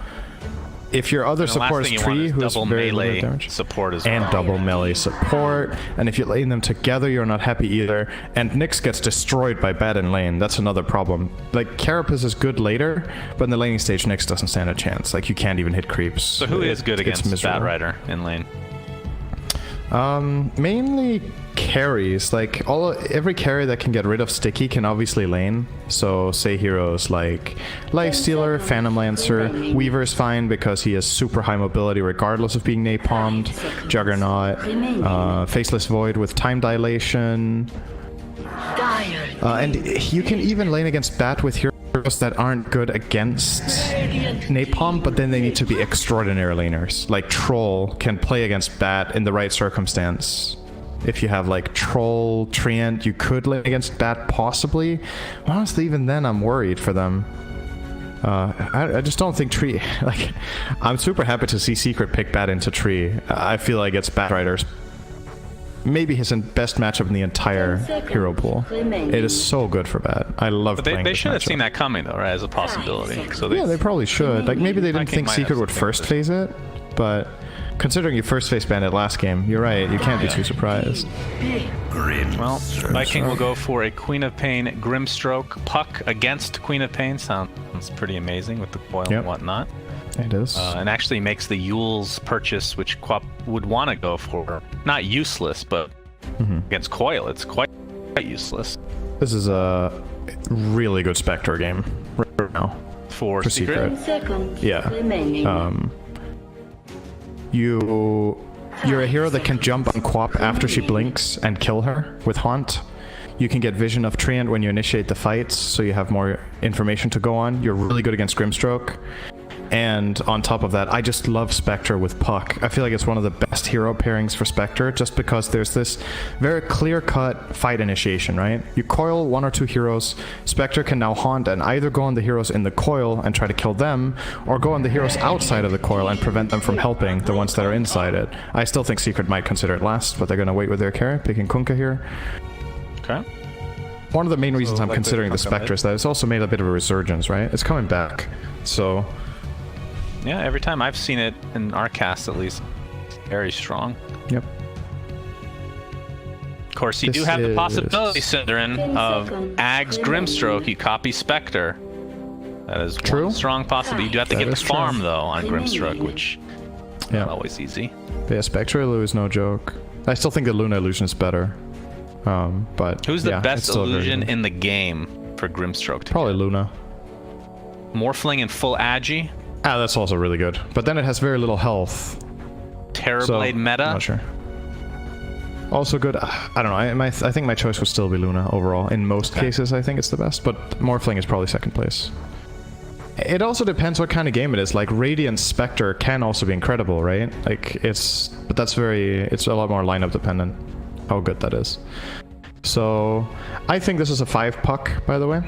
if your other support is Tree, who's very melee damage, support as well. And double melee support, and if you lane them together, you're not happy either. And Nyx gets destroyed by Bat in lane. That's another problem. Like Carapace is good later, but in the laning stage, Nyx doesn't stand a chance. Like you can't even hit creeps. So who is good against Bat Rider in lane? Mainly carries. Like every carry that can get rid of sticky can obviously lane. So say heroes like Lifestealer, Phantom Lancer, Weaver's fine because he has super high mobility regardless of being napalmed, Juggernaut, Faceless Void with time dilation, and you can even lane against Bat with heroes that aren't good against napalm, but then they need to be extraordinary laners. Like Troll can play against Bat in the right circumstance. If you have like Troll, Treant, you could lane against Bat possibly. Honestly, even then I'm worried for them. I just don't think Tree, like, I'm super happy to see Secret pick Bat into Tree. I feel like it's Bat Riders. Maybe his best matchup in the entire hero pool. It is so good for Bat. I love playing this They should have matchup. seen that coming though, right, as a possibility. So Yeah, they probably should. Like maybe they didn't Viking think might Secret have would something first with phase it, but considering you first phase Bandit last game, you're right, you can't be too surprised. Well, Viking will go for a Queen of Pain Grimstroke Puck against Queen of Pain. Sounds pretty amazing with the coil and whatnot. It is. And actually makes the Yule's purchase, which Quap would want to go for, not useless, but against Coil, it's quite useless. This is a really good Spectre game right now. For Secret? Yeah. You're a hero that can jump on Quap after she blinks and kill her with Haunt. You can get Vision of Treant when you initiate the fights, so you have more information to go on. You're really good against Grimstroke. And on top of that, I just love Spectre with Puck. I feel like it's one of the best hero pairings for Spectre, just because there's this very clear-cut fight initiation, right? You coil 1 or 2 heroes, Spectre can now haunt and either go on the heroes in the coil and try to kill them, or go on the heroes outside of the coil and prevent them from helping the ones that are inside it. I still think Secret might consider it last, but they're gonna wait with their carry, picking Kunkka here. Okay. One of the main reasons I'm considering the Spectre is that it's also made a bit of a resurgence, right? It's coming back, so... Yeah, every time I've seen it in our cast, at least, very strong. Yep. Of course, you do have the possibility, Cinderin, of Ag's Grimstroke. You copy Spectre. That is true. One strong possibility. You do have to get the farm, though, on Grimstroke, which is not always easy. But yeah, Spectre Illu is no joke. I still think the Luna illusion is better. But who's the best illusion in the game for Grimstroke? Probably Luna. Morphling in full Agi? Ah, that's also really good. But then it has very little health. Terrorblade meta? I'm not sure. Also good. I don't know. I think my choice would still be Luna overall. In most cases, I think it's the best. But Morphling is probably second place. It also depends what kind of game it is. Like Radiant Spectre can also be incredible, right? Like but that's it's a lot more lineup dependent. How good that is. So I think this is a 5 puck, by the way.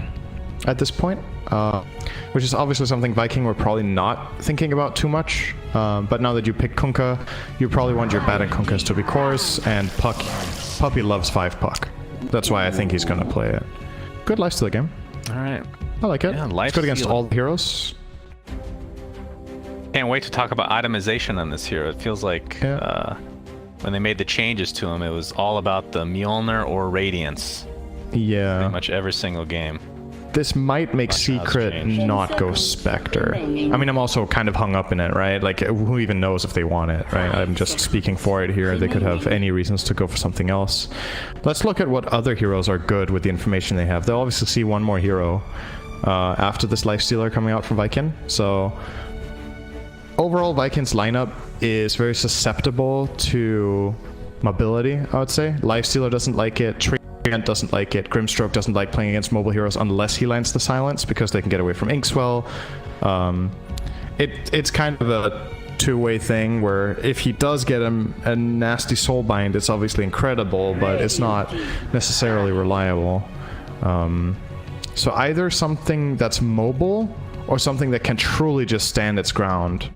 at this point, which is obviously something Viking were probably not thinking about too much. But now that you pick Kunkka, you probably want your Bat and Kunkkas to be cores, and Puppy loves 5 puck. That's why I think he's gonna play it. Good lifesteal game. All right. I like it. Yeah, it's good against lifesteal. all the heroes. Can't wait to talk about itemization on this hero. It feels like when they made the changes to him, it was all about the Mjolnir or Radiance. Yeah. Pretty much every single game. This might make Secret not go Spectre. I mean, I'm also kind of hung up in it, right? Like, who even knows if they want it, right? I'm just speaking for it here. They could have any reasons to go for something else. Let's look at what other heroes are good with the information they have. They'll obviously see one more hero after this Lifestealer coming out from Viking. So, overall, Viking's lineup is very susceptible to mobility, I would say. Lifestealer doesn't like it. Treant doesn't like it. Grimstroke doesn't like playing against mobile heroes unless he lands the silence, because they can get away from Inkswell. It's kind of a two-way thing where if he does get him a nasty soulbind, it's obviously incredible, but it's not necessarily reliable. So either something that's mobile or something that can truly just stand its ground.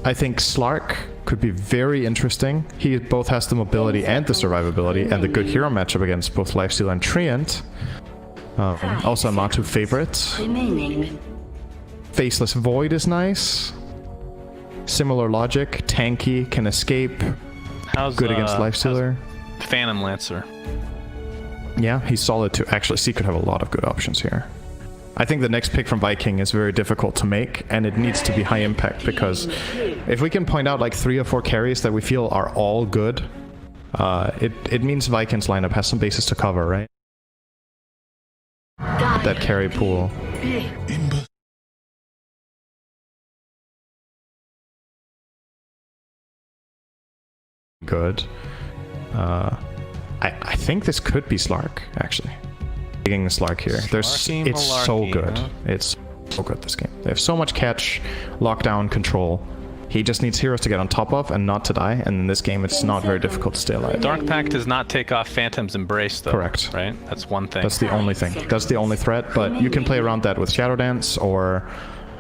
I think Slark could be very interesting. He both has the mobility and the survivability, and the good hero matchup against both Lifesteal and Treant. Also a Matu favorite. Remaining. Faceless Void is nice. Similar logic. Tanky, can escape. How's Good against Lifestealer. Phantom Lancer? Yeah, he's solid too. Actually, Secret have a lot of good options here. I think the next pick from Viking is very difficult to make, and it needs to be high impact, because if we can point out like 3 or 4 carries that we feel are all good, it means Viking's lineup has some bases to cover, right? That carry pool. Good. I think this could be Slark, actually. Taking the Slark here. It's so good. Huh? It's so good, this game. They have so much catch, lockdown, control. He just needs heroes to get on top of and not to die, and in this game it's not very difficult to stay alive. Dark Pact does not take off Phantom's Embrace, though. Correct. Right? That's one thing. That's the only thing. That's the only threat, but you can play around that with Shadow Dance, or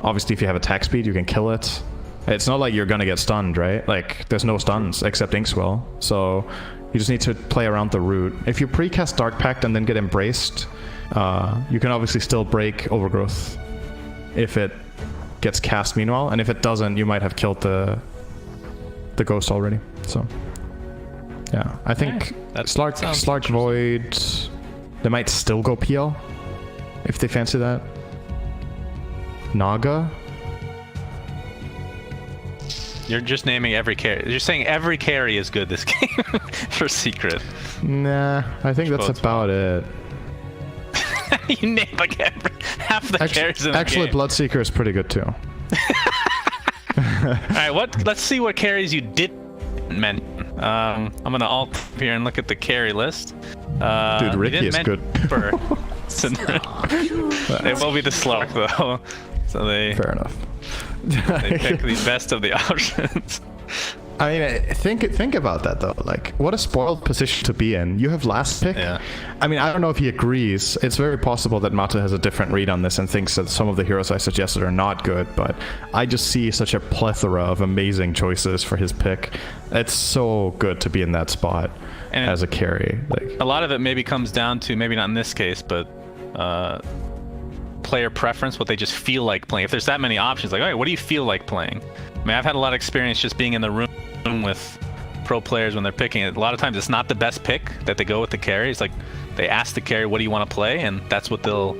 obviously if you have attack speed, you can kill it. It's not like you're gonna get stunned, right? Like, there's no stuns except Inkswell, so you just need to play around the route. If you precast Dark Pact and then get Embraced, you can obviously still break Overgrowth if it gets cast meanwhile, and if it doesn't, you might have killed the Ghost already. So, yeah, I think Slark Void, they might still go PL if they fancy that. Naga? You're just naming every carry. You're saying every carry is good this game for Secret. Nah, I think that's about it. You named like half the carries in the Actually, game. Bloodseeker is pretty good too. Alright, let's see what carries you did mention. I'm gonna alt here and look at the carry list. Dude, Ricky is good. It will be the Slark though. So Fair enough. they pick the best of the options. I mean, think about that though. Like, what a spoiled position to be in. You have last pick. Yeah. I mean, I don't know if he agrees. It's very possible that Mata has a different read on this and thinks that some of the heroes I suggested are not good, but I just see such a plethora of amazing choices for his pick. It's so good to be in that spot And as a carry. Like, a lot of it maybe comes down to, maybe not in this case, but player preference, what they just feel like playing. If there's that many options, like, all right, what do you feel like playing? I mean, I've had a lot of experience just being in the room with pro players when they're picking it. A lot of times it's not the best pick that they go with the carry. It's like they ask the carry, what do you want to play? And that's what they'll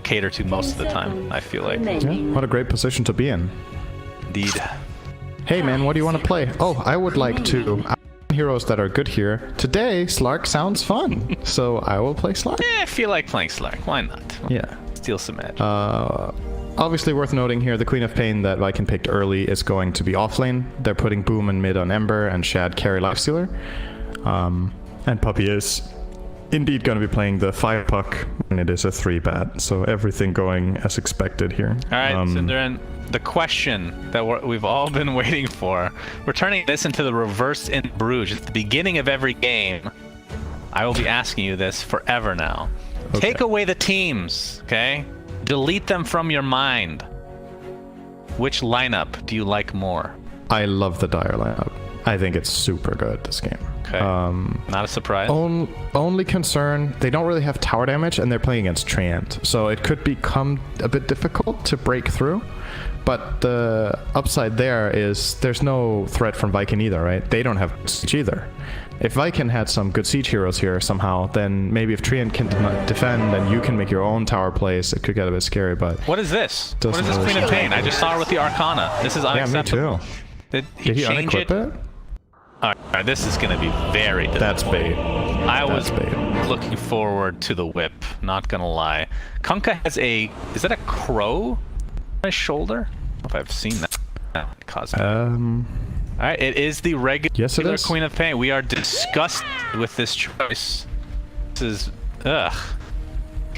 cater to most of the time, I feel like. yeah, what a great position to be in. Indeed. Hey man, what do you want to play? Oh, I would like to. Heroes that are good here. Today, Slark sounds fun, so I will play Slark. Yeah, I feel like playing Slark. Why not? Yeah. Steal some magic. Obviously worth noting here, the Queen of Pain that Viking picked early is going to be offlane. They're putting Boom and mid on Ember, and Shad carry Lifestealer. And Puppy is indeed going to be playing the 5 puck, and it is a 3 bat, so everything going as expected here. Alright, Cinderin, the question that we've all been waiting for. We're turning this into the reverse in Bruges. At the beginning of every game, I will be asking you this forever now. Okay. Take away the teams, okay? Delete them from your mind. Which lineup do you like more? I love the Dire lineup. I think it's super good, this game. Okay. Not a surprise. Only concern, they don't really have tower damage, and they're playing against Treant, so it could become a bit difficult to break through. But the upside there is there's no threat from Viking either, right? They don't have siege either. If Viking had some good siege heroes here somehow, then maybe if Treant can defend and you can make your own tower plays, it could get a bit scary, but... What is this? What Doesn't is this really Queen of Pain? I just saw her with the Arcana. This is unacceptable. Yeah, me too. Did he change unequip it? Alright, this is going to be very difficult. That's bait. I was looking forward to the whip, not gonna lie. Kunkka has a... Is that a crow on his shoulder? I don't know if I've seen that. Cosmic. Alright, it is the regular Queen of Pain. We are disgusted with this choice. This is... Ugh.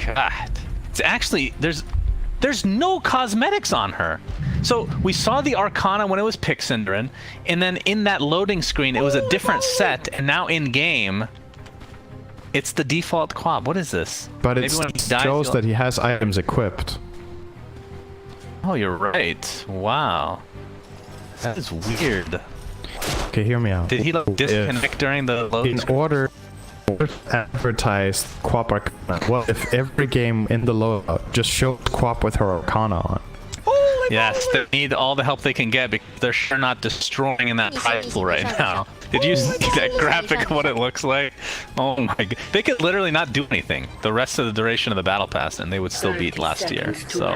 God. It's actually... There's no cosmetics on her. So we saw the Arcana when it was Pixindrin, and then in that loading screen it was a different set, and now in game it's the default quad. What is this? But it shows that he has items equipped. Oh, you're right. Wow. That is weird. Okay, hear me out. Did he like disconnect during the loading screen? In order to advertise Quap Arcana, well, if every game in the loadout just shows Quap with her Arcana on. Yes, they need all the help they can get because they're sure not destroying in that prize pool right now. Did you see that graphic of what it looks like? Oh my god. They could literally not do anything the rest of the duration of the battle pass and they would still beat last year. So,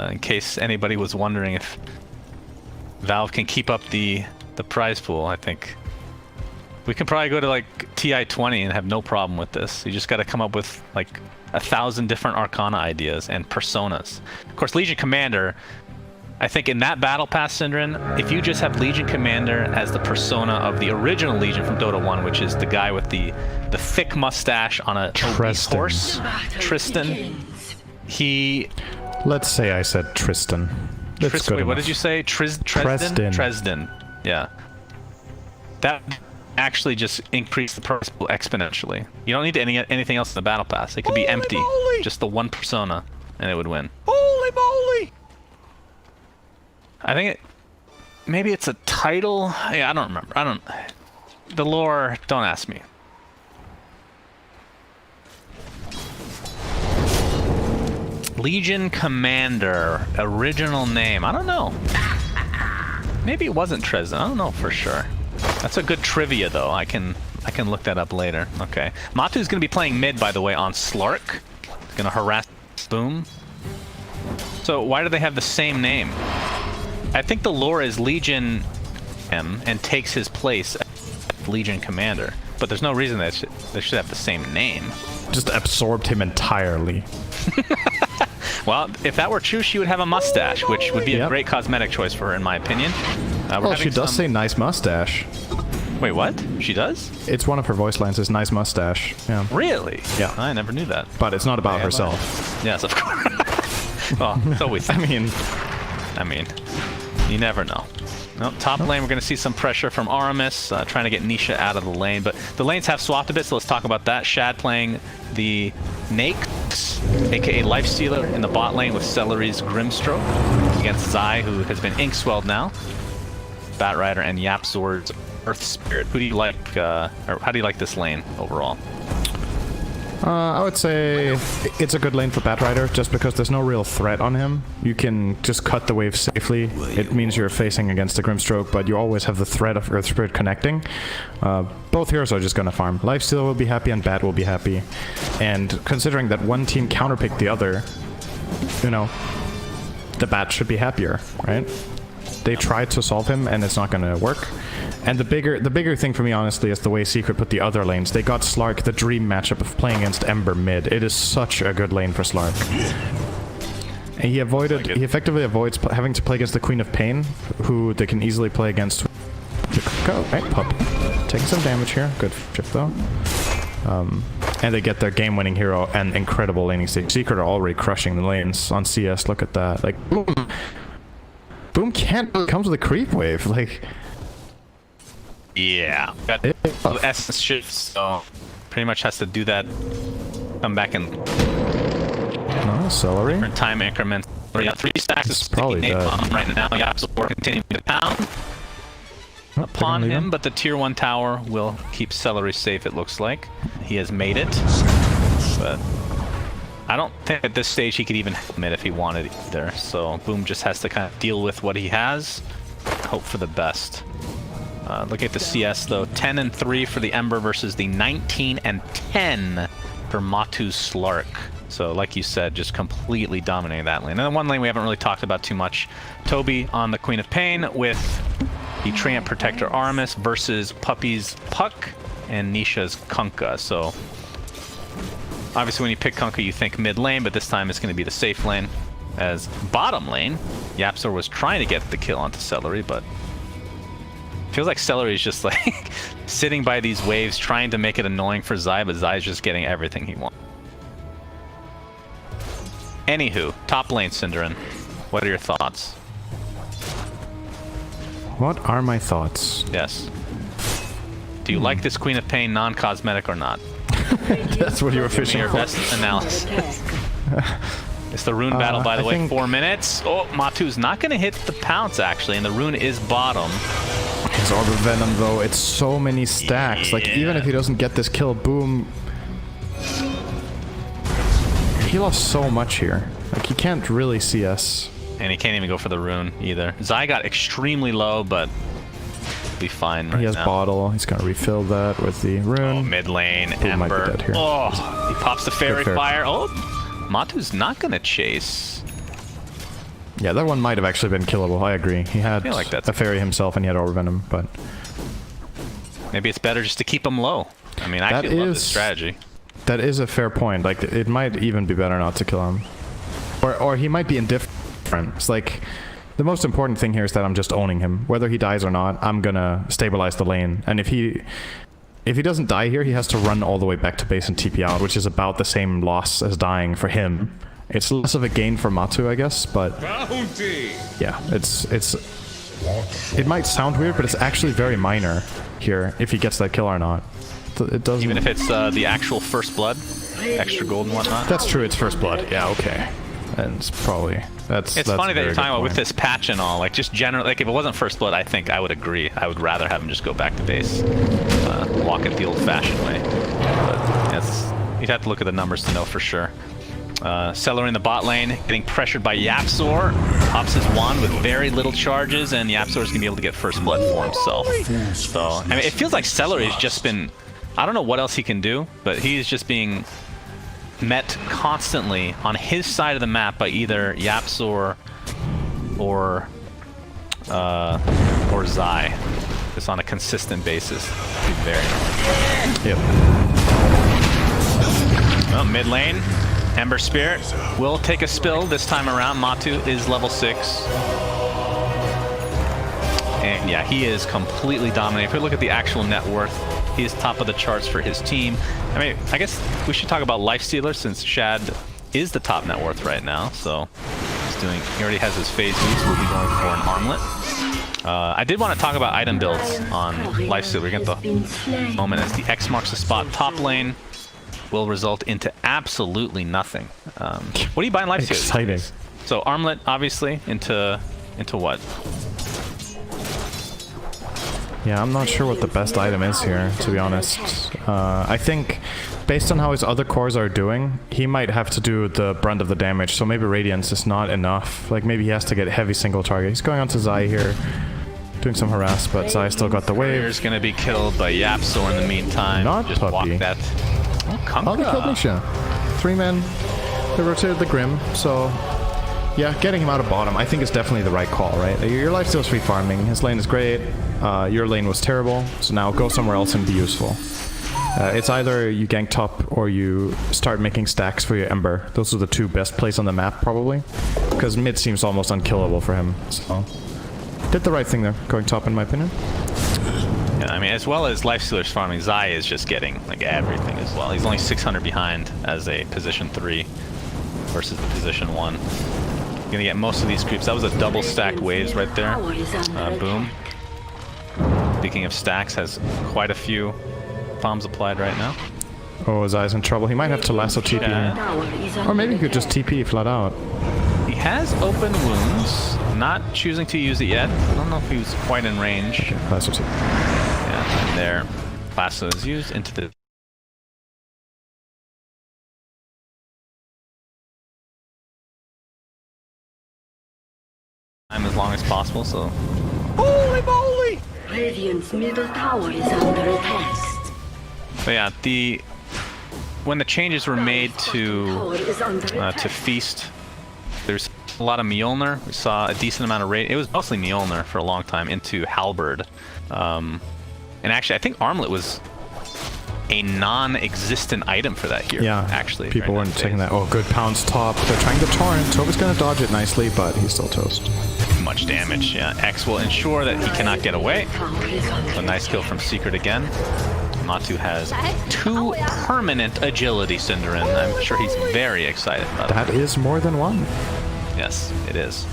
in case anybody was wondering if Valve can keep up the prize pool, I think we can probably go to like TI 20 and have no problem with this. You just got to come up with like 1,000 different Arcana ideas and personas. Of course, Legion Commander, I think in that Battle Pass, Syndrin, if you just have Legion Commander as the persona of the original Legion from Dota 1, which is the guy with the thick mustache on a horse, Tristan, he... Let's say I said Tristan. That's good wait, what enough. did you say? Tresden? Tresden. Yeah. That actually just increased the price pool exponentially. You don't need anything else in the battle pass. It could be empty, just the one persona, and it would win. Holy moly! I think maybe it's a title. Yeah, I don't remember. The lore. Don't ask me. Legion Commander, original name. I don't know. Maybe it wasn't Tresden. I don't know for sure. That's a good trivia, though. I can look that up later. Okay. Matu's going to be playing mid, by the way, on Slark. He's going to harass Boom. So why do they have the same name? I think the lore is Legion M and takes his place as Legion Commander. But there's no reason that they should have the same name. Just absorbed him entirely. Well, if that were true, she would have a mustache, which would be a great cosmetic choice for her, in my opinion. Well, she does say nice mustache. Wait, what? She does? It's one of her voice lines, is nice mustache. Yeah. Really? Yeah. I never knew that. But it's not about herself. Yes, of course. Well, it's always... I mean, you never know. No, top lane, we're going to see some pressure from Aramis, trying to get Nisha out of the lane. But the lanes have swapped a bit, so let's talk about that. Shad playing the Nakes, aka Lifestealer, in the bot lane with Celery's Grimstroke against Zai, who has been Inkswelled now. Batrider and Yapzor's Earth Spirit. Who do you like, or how do you like this lane overall? I would say it's a good lane for Batrider, just because there's no real threat on him. You can just cut the wave safely. It means you're facing against the Grimstroke, but you always have the threat of Earth Spirit connecting. Both heroes are just gonna farm. Lifestealer will be happy and Bat will be happy. And considering that one team counterpicked the other, you know, the Bat should be happier, right? They tried to solve him and it's not gonna work. And the bigger thing for me, honestly, is the way Secret put the other lanes. They got Slark the dream matchup of playing against Ember mid. It is such a good lane for Slark. And he effectively avoids having to play against the Queen of Pain, who they can easily play against. Go, right, pup. Taking some damage here. Good chip though. And they get their game-winning hero and incredible laning stage. Secret are already crushing the lanes on CS. Look at that. Like, boom. Boom can't come to the creep wave. Like, Yeah. Got essence shifts, so pretty much has to do that. Come back in no celery. different time increments. We got 3 stacks of Probably sticky dead. napalm right now. Yapsor continuing to pound Oh, upon leave him, but the tier 1 tower will keep Celery safe, it looks like. He has made it, but I don't think at this stage he could even admit if he wanted either. So Boom just has to kind of deal with what he has, hope for the best. Look at the CS though, 10 and 3 for the Ember versus the 19 and 10 for Matu's Slark. So like you said, just completely dominating that lane. And then one lane we haven't really talked about too much. Toby on the Queen of Pain with the Treant Protector Artemis versus Puppy's Puck and Nisha's Kunkka. So obviously when you pick Kunkka you think mid lane, but this time it's going to be the safe lane. As bottom lane, Yapsor was trying to get the kill onto Celery, but feels like Celery is just like sitting by these waves trying to make it annoying for Zai, but Zai's just getting everything he wants. Anywho, top lane, Synderin. What are your thoughts? What are my thoughts? Yes. Do you like this Queen of Pain non-cosmetic or not? That's what you were Give me fishing your for. best analysis. It's the rune battle, by the I way, think- 4 minutes. Oh, Matu's not going to hit the pounce, actually, and the rune is bottom. His Orb of Venom, though, it's so many stacks. Like, even if he doesn't get this kill, Boom... He lost so much here. Like, he can't really CS. And he can't even go for the rune, either. Zai got extremely low, but be fine right He has now. bottle. He's gonna refill that with the rune. Oh, mid lane, Boom might be Ember. dead here. Oh, he pops the fairy fair. fire. Oh, Matu's not going to chase. Yeah, that one might have actually been killable. I agree. He had feel like that's- a fairy himself and he had Orb Venom, but... Maybe it's better just to keep him low. I mean, I That actually love this is- strategy. That is a fair point. Like, it might even be better not to kill him. Or he might be indifferent. It's like, the most important thing here is that I'm just owning him. Whether he dies or not, I'm gonna stabilize the lane. And if he doesn't die here, he has to run all the way back to base and TP out, which is about the same loss as dying for him. It's less of a gain for Matu, I guess, but... Yeah, it might sound weird, but it's actually very minor here, if he gets that kill or not. It doesn't... Even if it's the actual first blood, extra gold and whatnot. That's true, it's first blood. Yeah, okay. And it's probably... It's funny that you're talking about with this patch and all. Like, just generally, like, if it wasn't first blood, I think I would agree. I would rather have him just go back to base. Walk it the old-fashioned way. But you'd have to look at the numbers to know for sure. Celery in the bot lane, getting pressured by Yapsor. Pops his wand with very little charges, and Yapsor's going to be able to get first blood for himself. So, I mean, it feels like Celery's just been... I don't know what else he can do, but he's just being met constantly on his side of the map by either Yapsor or Zai. Just on a consistent basis. Be very annoying. Yep. Well, mid lane, Ember Spirit will take a spill this time around. Matu is level 6. And yeah, he is completely dominating. If we look at the actual net worth, he is top of the charts for his team. I mean, I guess we should talk about Lifestealer since Shad is the top net worth right now. So he already has his phase use. We'll be going for an armlet. I did want to talk about item builds on Lifestealer. We get the moment as the X marks the spot. Top lane will result into absolutely nothing. What do you buy in Lifestealer? Exciting. So armlet, obviously, into what? Yeah, I'm not sure what the best item is here, to be honest. I think, based on how his other cores are doing, he might have to do the brunt of the damage, so maybe Radiance is not enough. Like, maybe he has to get heavy single target. He's going on to Zai here, doing some harass, but Zai still got the wave. Here's gonna be killed by Yapsor in the meantime. Not Just Puppy. walk that. Oh, Kunkka. Oh, they killed Nisha. 3 men, they rotated the Grim, so... Yeah, getting him out of bottom, I think is definitely the right call, right? Your lifesteal's free farming, his lane is great, your lane was terrible, so now go somewhere else and be useful. It's either you gank top or you start making stacks for your Ember. Those are the 2 best plays on the map, probably. Because mid seems almost unkillable for him, so... Did the right thing there, going top in my opinion. Yeah, I mean, as well as Lifestealer's farming, Zai is just getting, like, everything as well. He's only 600 behind as a position 3 versus the position 1. Gonna get most of these creeps. That was a double stacked waves right there. Tower is under Boom. attack. Speaking of stacks, has quite a few bombs applied right now. Oh, his eye's in trouble. He might have to lasso TP Yeah. here. Tower is Or under maybe he could just attack. TP flat out. He has open wounds, not choosing to use it yet. I don't know if he was quite in range. Okay, lasso TP. Yeah, and there. Lasso is used into the... time as long as possible, so... Holy moly! Radiant's middle tower is under attack. But yeah, when the changes were made Tower to is under attack. Feast, there's a lot of Mjolnir. We saw a decent amount of rate. It was mostly Mjolnir for a long time into Halberd. And actually, I think Armlet was a non-existent item for that here. Yeah, actually. people during weren't taking phase. that. Oh, good pounce top. They're trying to torrent. Toba's gonna dodge it nicely, but he's still toast. Too much damage. Yeah, X will ensure that he cannot get away. Tower is under A nice kill from Secret again. Matu has 2 permanent agility Cinderin. I'm sure he's very excited about it. That is more than one. Yes, it is.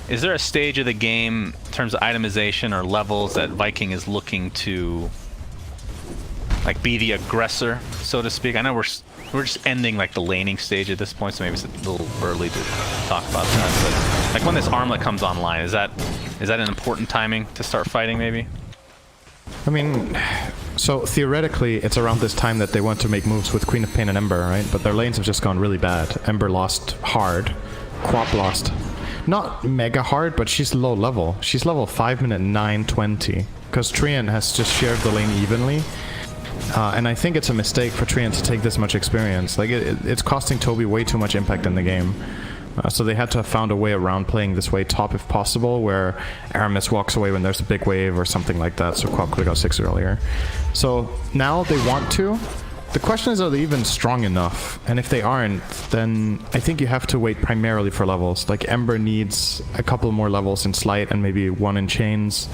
Is there a stage of the game in terms of itemization or levels that Viking is looking to like be the aggressor, so to speak? I know we're just ending like the laning stage at this point, so maybe it's a little early to talk about that. But like when this armlet comes online, is that an important timing to start fighting maybe? I mean, so theoretically, it's around this time that they want to make moves with Queen of Pain and Ember, right? But their lanes have just gone really bad. Ember lost hard. Quap lost. Not mega hard, but she's low level. She's level 5 minute 920. Because Trian has just shared the lane evenly. And I think it's a mistake for Trian to take this much experience. Like, it's costing Toby way too much impact in the game. So they had to have found a way around playing this way top if possible, where Aramis walks away when there's a big wave or something like that, so Quap could have got 6 earlier. So now they want to. The question is, are they even strong enough? And if they aren't, then I think you have to wait primarily for levels. Like Ember needs a couple more levels in Sleight and maybe 1 in Chains.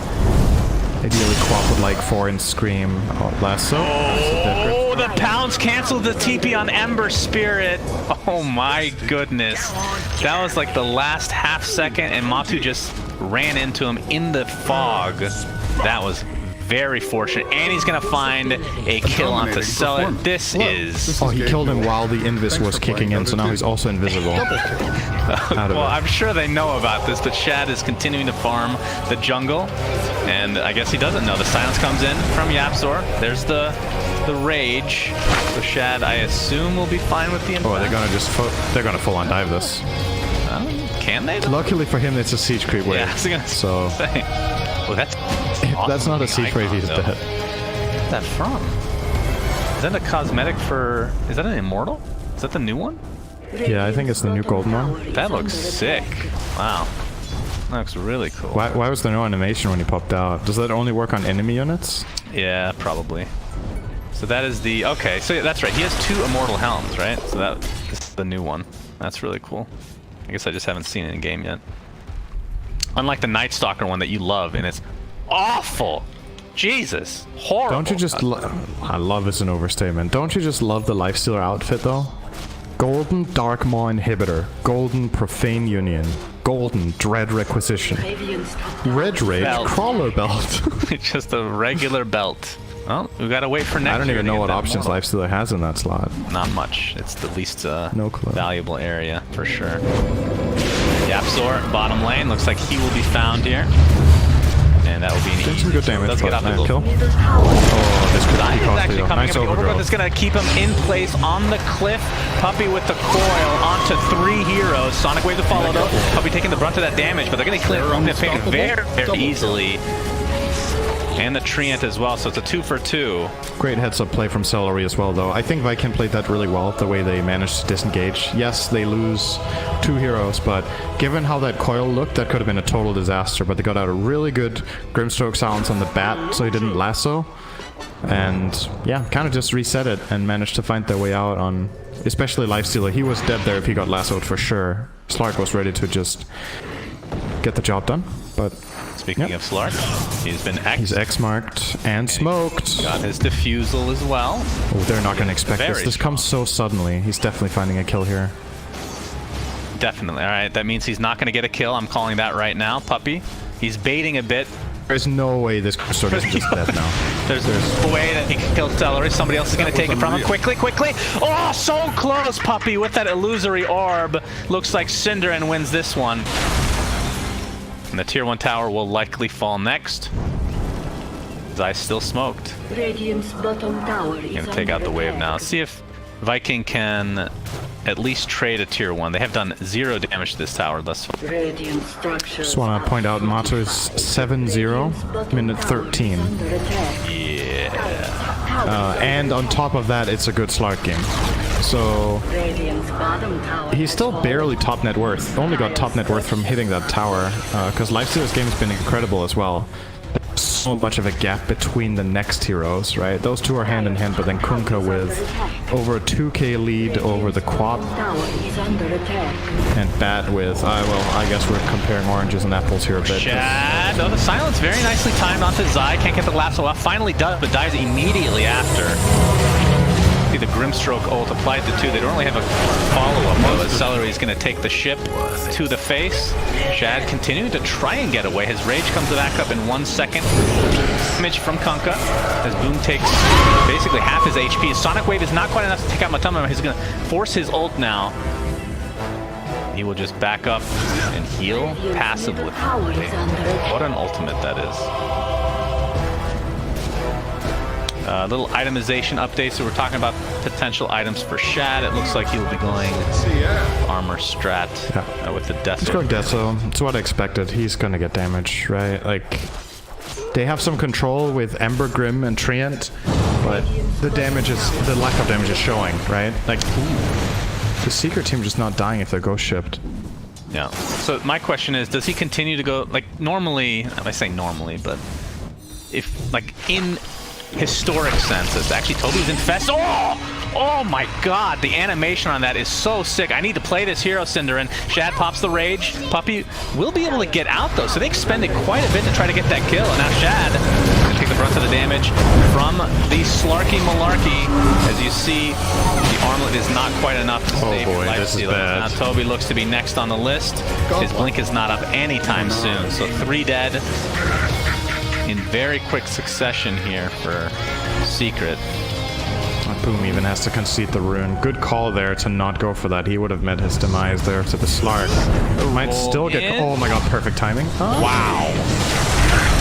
Ideally Quap would like 4 in Scream. Oh, Lasso. Oh, the pounds canceled the TP on Ember Spirit. Oh my goodness. That was like the last half second and Matu just ran into him in the fog. That was very fortunate. And he's gonna find a kill onto Seller. This is... Oh, he killed him while the Invis was kicking in, so now he's also invisible. Well, I'm sure they know about this, but Shad is continuing to farm the jungle. And I guess he doesn't know. The silence comes in from Yapzor. There's the rage. So Shad, I assume, will be fine with the impact. Oh, they're gonna just they're gonna full on dive this. Can they? Luckily for him, it's a siege creep wave. Yeah, I was gonna so say. Well, that's that's not a siege wave. He's dead. Where's that from? Is that a cosmetic for? Is that an immortal? Is that the new one? Yeah, I think it's the new golden one. That looks sick. Wow. That looks really cool. Why was there no animation when he popped out? Does that only work on enemy units? Yeah, probably. So that is the... Okay, so yeah, that's right. He has 2 immortal helms, right? So this is the new one. That's really cool. I guess I just haven't seen it in game yet. Unlike the Night Stalker one that you love, and it's awful. Jesus. Horrible. Don't you just... I love is an overstatement. Don't you just love the Lifestealer outfit, though? Golden Dark Maw Inhibitor. Golden Profane Union. Golden Dread Requisition. Radiant's top tower Red Rage Belt. Crawler Belt. It's just a regular belt. Well, we gotta wait for next I don't year even to know get what that options immortal. Lifestealer has in that slot. Not much. It's the least No clue. valuable area, for sure. Yapzor, bottom lane. Looks like he will be found here. And that will be an Doing easy some good kill. damage, Let's get but out the nice kill. middle tower. Oh, this could Zion be is costly actually though. coming Nice in. The overgrowth overgrowth. is going to keep him in place on the cliff. Puppy with the coil onto 3 heroes. Sonic Wave to follow though. Puppy taking the brunt of that damage, but they're going to clear very, very easily. And the Treant as well, so it's a 2 for 2. Great heads-up play from Celery as well, though. I think Viking played that really well, the way they managed to disengage. Yes, they lose 2 heroes, but given how that coil looked, that could have been a total disaster. But they got out a really good Grimstroke silence on the bat, so he didn't lasso. And yeah, kind of just reset it and managed to find their way out on... Especially Lifestealer. He was dead there if he got lassoed for sure. Slark was ready to just get the job done, but... Speaking of Slark, he's been He's X-marked and smoked. Got his defusal as well. Oh, they're not going to expect this. Very This comes so suddenly. He's definitely finding a kill here. definitely. All right, that means he's not going to get a kill. I'm calling that right now, Puppy. He's baiting a bit. There's no way this Crystal is just dead now. There's a way that he can kill Celery. Somebody else is going to take it from him. Quickly, quickly. Oh, so close, Puppy, with that illusory orb. Looks like Cinderin wins this one. And the tier 1 tower will likely fall next. Zai still smoked. Radiant's bottom tower is Gonna take out the wave attack. now. See if Viking can at least trade a tier 1. They have done 0 damage to this tower thus far. Radiant structures. Just want to point out Matu is 7-0, minute 13. Yeah. And on top of that, it's a good Slark game. So Radiant's bottom tower he's still barely top net worth. Only got top net worth from hitting that tower, because Lifesteal's game has been incredible as well. There's so much of a gap between the next heroes, right? Those two are hand in hand, but then Kunkka with over a 2k lead over the Quap, tower is under attack. and Bat with, well, I guess we're comparing oranges and apples here a bit. Shad. Oh, the silence very nicely timed onto Zai. Can't get the lasso off. Finally does, but dies immediately after. See the Grimstroke ult applied to 2. They don't really have a follow-up though, as Celery is going to take the ship to the face. Shad continuing to try and get away. His rage comes back up in 1 second. Damage from Kunkka as Boom takes basically half his HP. His Sonic Wave is not quite enough to take out Matama. He's going to force his ult now. He will just back up and heal passively. What an ultimate that is. Little itemization updates. So we're talking about potential items for Shad. It looks like he'll be going armor strat with the Death. He's going Deso. It's what I expected. He's gonna get damage, right? Like, they have some control with Ember, Grim, and Treant, but the lack of damage is showing, right? Like, the Secret team just not dying if they're ghost shipped. Yeah. So my question is, does he continue to go, like, normally, I say normally, but if, like, in historic senses. Actually, Toby's infest. Oh my god, the animation on that is so sick. I need to play this hero, Cinderin. Shad pops the rage. Puppy will be able to get out, though, so they expended quite a bit to try to get that kill. And now Shad can take the brunt of the damage from the Slarky Malarkey. As you see, the armlet is not quite enough to save your life steal. Now Toby looks to be next on the list. His blink is not up anytime soon, so 3 dead. In very quick succession here for Secret. Boom even has to concede the rune. Good call there to not go for that. He would have met his demise there to the Slark. Might still get... Oh my god, perfect timing. Wow.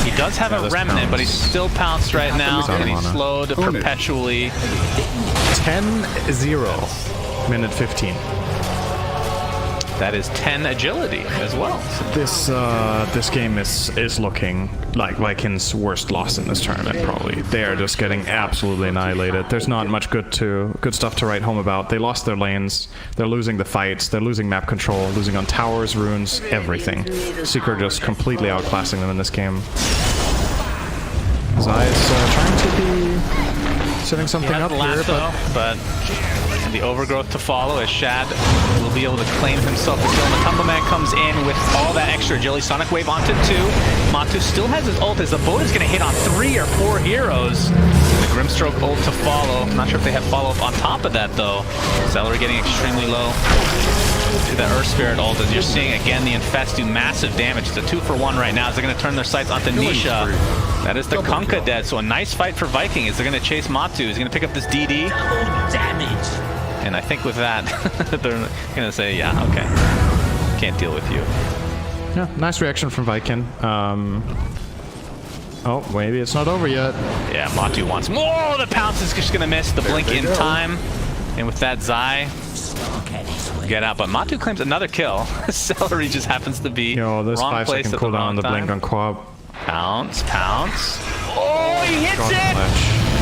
He does have a remnant, but he's still pounced right now, and he's slowed perpetually. 10-0, minute 15. That is 10 agility as well. This game is looking like Vikings' worst loss in this tournament, probably. They are just getting absolutely annihilated. There's not much good stuff to write home about. They lost their lanes, they're losing the fights, they're losing map control, losing on towers, runes, everything. Secret just completely outclassing them in this game. Zai is trying to be setting something up here, but the overgrowth to follow as Shad will be able to claim himself the kill. And the Tumble Man comes in with all that extra agility. Sonic Wave onto 2. Matu still has his ult as the boat is going to hit on 3 or 4 heroes. The Grimstroke ult to follow. I'm not sure if they have follow-up on top of that, though. Celery getting extremely low. The Earth Spirit ult, as you're seeing, again, the Infest do massive damage. It's a 2-for-1 right now as they're going to turn their sights onto Nisha. That is the Kunkka dead, so a nice fight for Viking as they're going to chase Matu. He's going to pick up this DD. Damage. And I think with that, they're going to say, yeah, okay. Can't deal with you. Yeah, nice reaction from Viking. Oh, maybe it's not over yet. Yeah, Matu wants more. The pounce is just going to miss the blink in time. And with that, Zai get out. But Matu claims another kill. Celery just happens to be this wrong 5 place second at the cooldown wrong on the time. blink on Quab. Pounce, pounce. Oh, he hits it!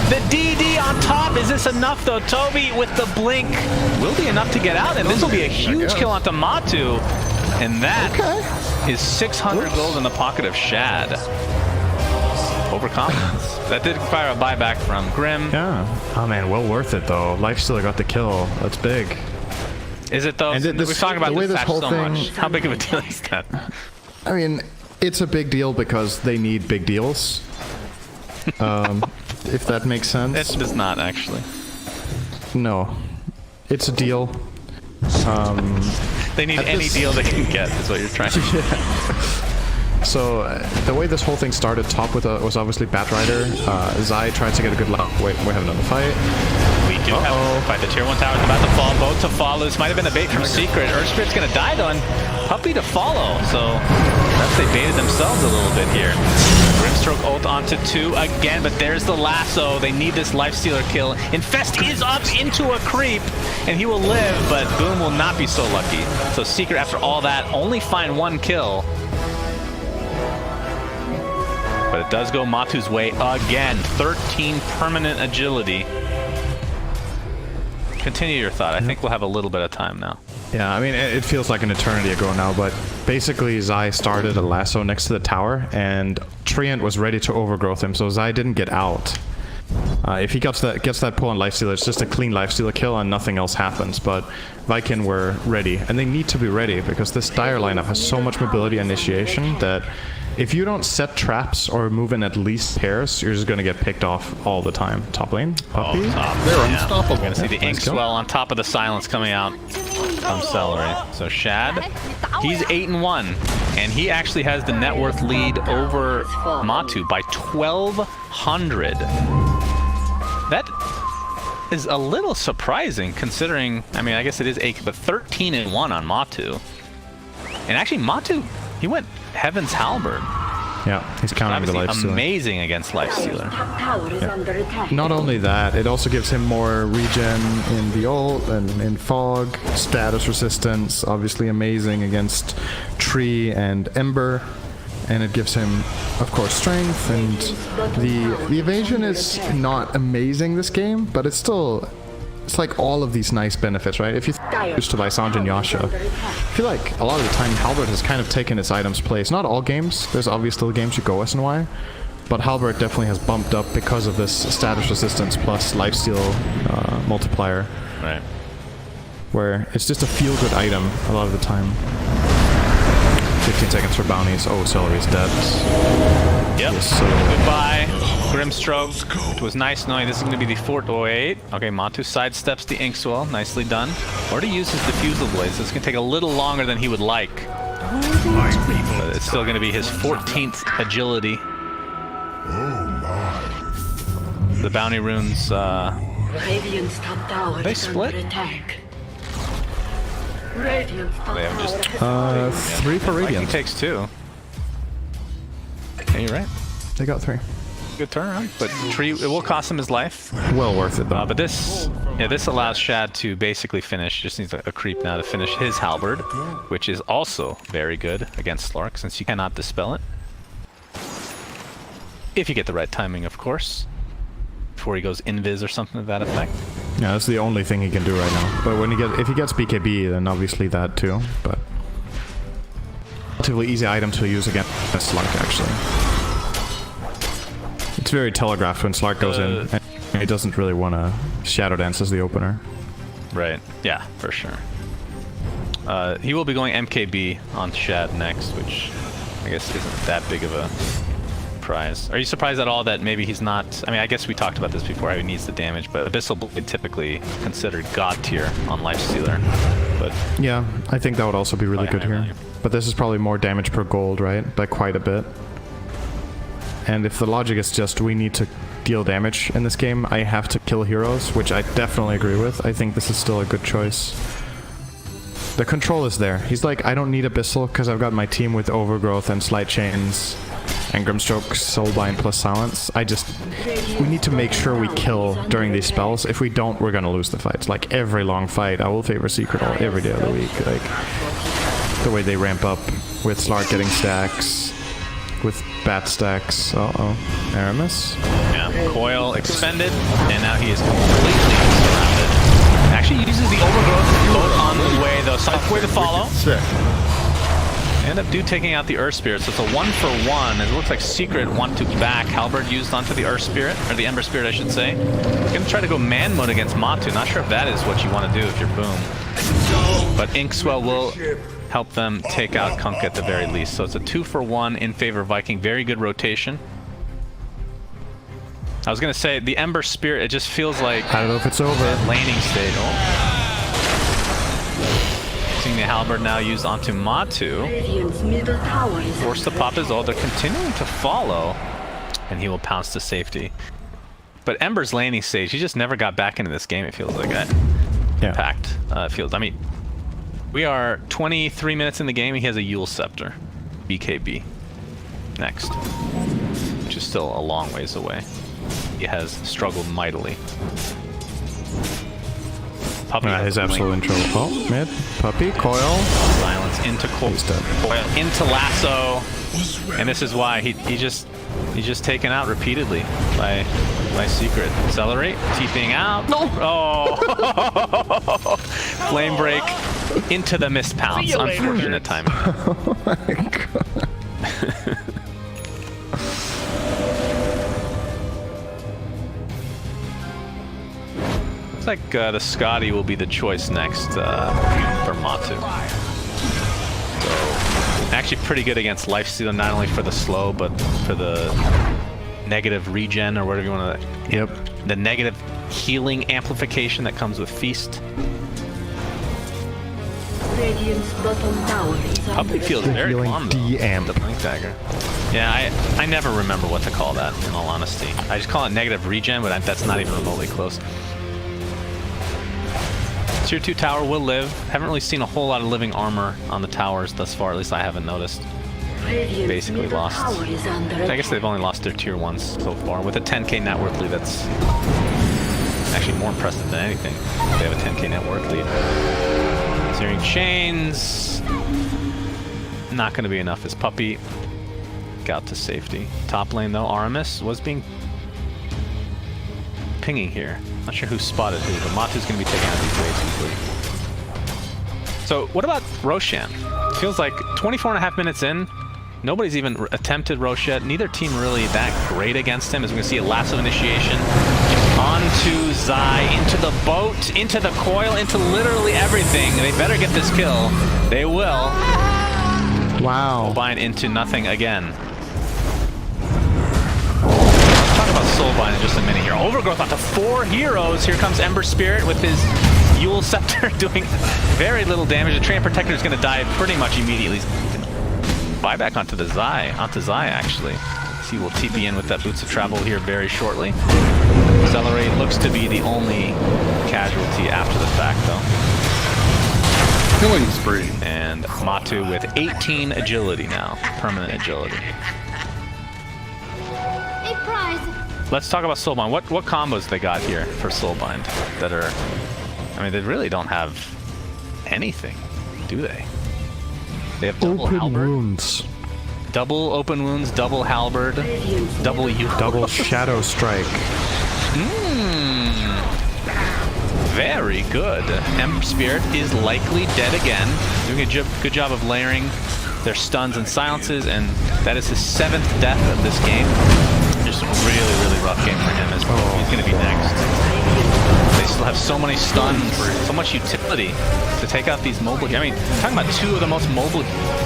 The DD on top. Is this enough, though? Toby with the blink will be enough to get out, and this will be a huge kill onto Matu. And that is 600 gold in the pocket of Shad. Overconfidence. That did require a buyback from Grim. Yeah. Oh man, well worth it though. Lifesteal got the kill. That's big. Is it though? We're talking about this match so much. How big of a deal is that? I mean, it's a big deal because they need big deals. If that makes sense. It does not, actually. No. It's a deal. They need At any this- deal they can get, is what you're trying to do. So the way this whole thing started, top with was obviously Batrider. Zai tried to get a good lock. Wait, we have another fight. We do have fight. The tier 1 tower is about to fall. Both to follow. This might have been a bait from Secret. Earth Spirit's gonna die though, and Puppy to follow. So perhaps they baited themselves a little bit here. Grimstroke ult onto 2 again, but there's the lasso. They need this Lifestealer kill. Infest is up into a creep, and he will live, but Boom will not be so lucky. So Secret, after all that, only find 1 kill. But it does go Matu's way again. 13 permanent agility. Continue your thought. I think we'll have a little bit of time now. Yeah, I mean, it feels like an eternity ago now, but basically Zai started a lasso next to the tower, and Treant was ready to overgrowth him, so Zai didn't get out. If he gets that pull on Lifestealer, it's just a clean Lifestealer kill and nothing else happens, but Viking were ready, and they need to be ready, because this Dire lineup has so much mobility and initiation that if you don't set traps or move in at least pairs, you're just going to get picked off all the time. Top lane, Puppy. They're unstoppable. We're going to see the ink swell on top of the silence coming out from Celery. So Shad, he's 8-1, and he actually has the net worth lead over Matu by 1,200. That is a little surprising considering, I mean, I guess it is 8, but 13-1 on Matu. And actually, Matu, he went Heaven's Halberd. Yeah, he's counting the Lifestealer. Amazing against Lifestealer. Top tower is under attack. Not only that, it also gives him more regen in the ult and in fog, status resistance, obviously amazing against Tree and Ember, and it gives him, of course, strength, and the evasion is not amazing this game, but it's still, it's like all of these nice benefits, right? If you used to Lysandre and Yasha, I feel like a lot of the time Halberd has kind of taken its item's place. Not all games, there's obviously still games you go SNY, but Halberd definitely has bumped up because of this status resistance plus lifesteal multiplier. Right. Where it's just a feel-good item a lot of the time. 15 seconds for bounties. Oh, Celery's dead. Yep. Yes, so goodbye, Grimstroke. It was nice knowing this is going to be the 4-8. Okay, Matu sidesteps the Inkswell. Nicely done. Already used his Diffusal Blade, so it's going to take a little longer than he would like. But it's still going to be his 14th agility. The bounty runes, Radiant's top tower they is split? under attack. Radiant's top They have just tower 3 for Viking Radiant. takes 2. Yeah, you're right. They got 3. Good turnaround, but Tree, it will cost him his life. Well worth it though. But this allows Shad to basically finish. Just needs a creep now to finish his halberd, which is also very good against Slark, since you cannot dispel it. If you get the right timing, of course. Before he goes invis or something to that effect. Yeah, that's the only thing he can do right now. But when if he gets BKB, then obviously that too. But relatively easy item to use against Slark actually. It's very telegraphed when Slark goes in, and he doesn't really want to Shadow Dance as the opener. Right. Yeah, for sure. He will be going MKB on Shad next, which I guess isn't that big of a prize. Are you surprised at all that maybe he's not... I mean, I guess we talked about this before, how he needs the damage, but Abyssal Blade typically considered God tier on Lifestealer. But Yeah, I think that would also be really Probably good high here. value. But this is probably more damage per gold, right? By quite a bit. And if the logic is just we need to deal damage in this game, I have to kill heroes, which I definitely agree with. I think this is still a good choice. The control is there. He's like, I don't need Abyssal because I've got my team with Overgrowth and Slight Chains and Grimstroke, Soulbind plus Silence. We need to make sure we kill during these spells. If we don't, we're gonna lose the fights. Like every long fight, I will favor Secret all every day of the week. Like the way they ramp up with Slark getting stacks, with bat stacks. Aramis. yeah, Coil expended, and now he is completely surrounded. Actually uses the Overgrowth both on the way, though. Software to follow. Sick. End up taking out the Earth Spirit, so it's a 1-for-1. It looks like Secret want to back. Halberd used onto the Earth Spirit, or the Ember Spirit, I should say. Gonna try to go man mode against Matu. Not sure if that is what you want to do if you're Boom. But Inkswell will help them take out Kunk at the very least. So it's a 2-for-1 in favor of Viking. Very good rotation. I was gonna say, the Ember Spirit, it just feels like I don't know if it's over. laning state. Oh. Watching the halberd now used onto Matu. Radiant's middle tower is Forced to pop his ult. They're continuing to follow. And he will pounce to safety. But Ember's laning stage, he just never got back into this game, it feels like. Impact feels. I mean, we are 23 minutes in the game. He has a Yule Scepter. BKB. Next. Which is still a long ways away. He has struggled mightily. Puppy His absolute intro. Oh, mid. Puppy, coil. Silence into coil, into lasso. And this is why he's just taken out repeatedly by Secret. Accelerate, TPing out. No! Oh! Flame break into the missed pounce. Unfortunate timing. Oh my god. Looks like the Scotty will be the choice next for Matu. So, actually pretty good against lifesteal, not only for the slow, but for the negative regen or whatever you want to. Yep. The negative healing amplification that comes with Feast. Radiant's bottom tower is Puppy under feels attack. very healing calm. D-amp. The Blink Dagger. Yeah, I never remember what to call that, in all honesty. I just call it negative regen, but that's not even remotely close. Tier 2 tower will live. Haven't really seen a whole lot of living armor on the towers thus far, at least I haven't noticed. Radiant's Basically middle lost. tower is under I guess attack. they've only lost their tier 1s so far. With a 10k net worth lead, that's actually more impressive than anything. They have a 10k net worth lead. Searing Chains. Not going to be enough as Puppy got to safety. Top lane though, Aramis was being pinging here. Not sure who spotted who, but Matu's going to be taking out these waves easily. So what about Roshan? Feels like 24 and a half minutes in, nobody's even attempted Rosh yet. Neither team really that great against him, as we can see a lasso initiation. Onto Zai, into the boat, into the coil, into literally everything. They better get this kill. They will. Wow. Soulbind into nothing again. Let's talk about Soulbind in just a minute here. Overgrowth onto 4 heroes. Here comes Ember Spirit with his Yule Scepter doing very little damage. The Treant Protector is going to die pretty much immediately. Buyback onto the Zai, actually. He will TP in with that Boots of Travel here very shortly. Accelerate looks to be the only casualty after the fact, though. Killing spree. And Matu with 18 agility now. Permanent agility. A prize. Let's talk about Soulbind. What combos they got here for Soulbind that are... I mean, they really don't have anything, do they? They have double Open halberd, wounds. double open wounds, double halberd, double Double shadow strike. Very good. Ember Spirit is likely dead again. Doing a good job of layering their stuns and silences, and that is his 7th death of this game. Just a really, really rough game for him as well. He's going to be next. They still have so many stuns, so much utility to take out these mobile. I mean, talking about 2 of the most mobile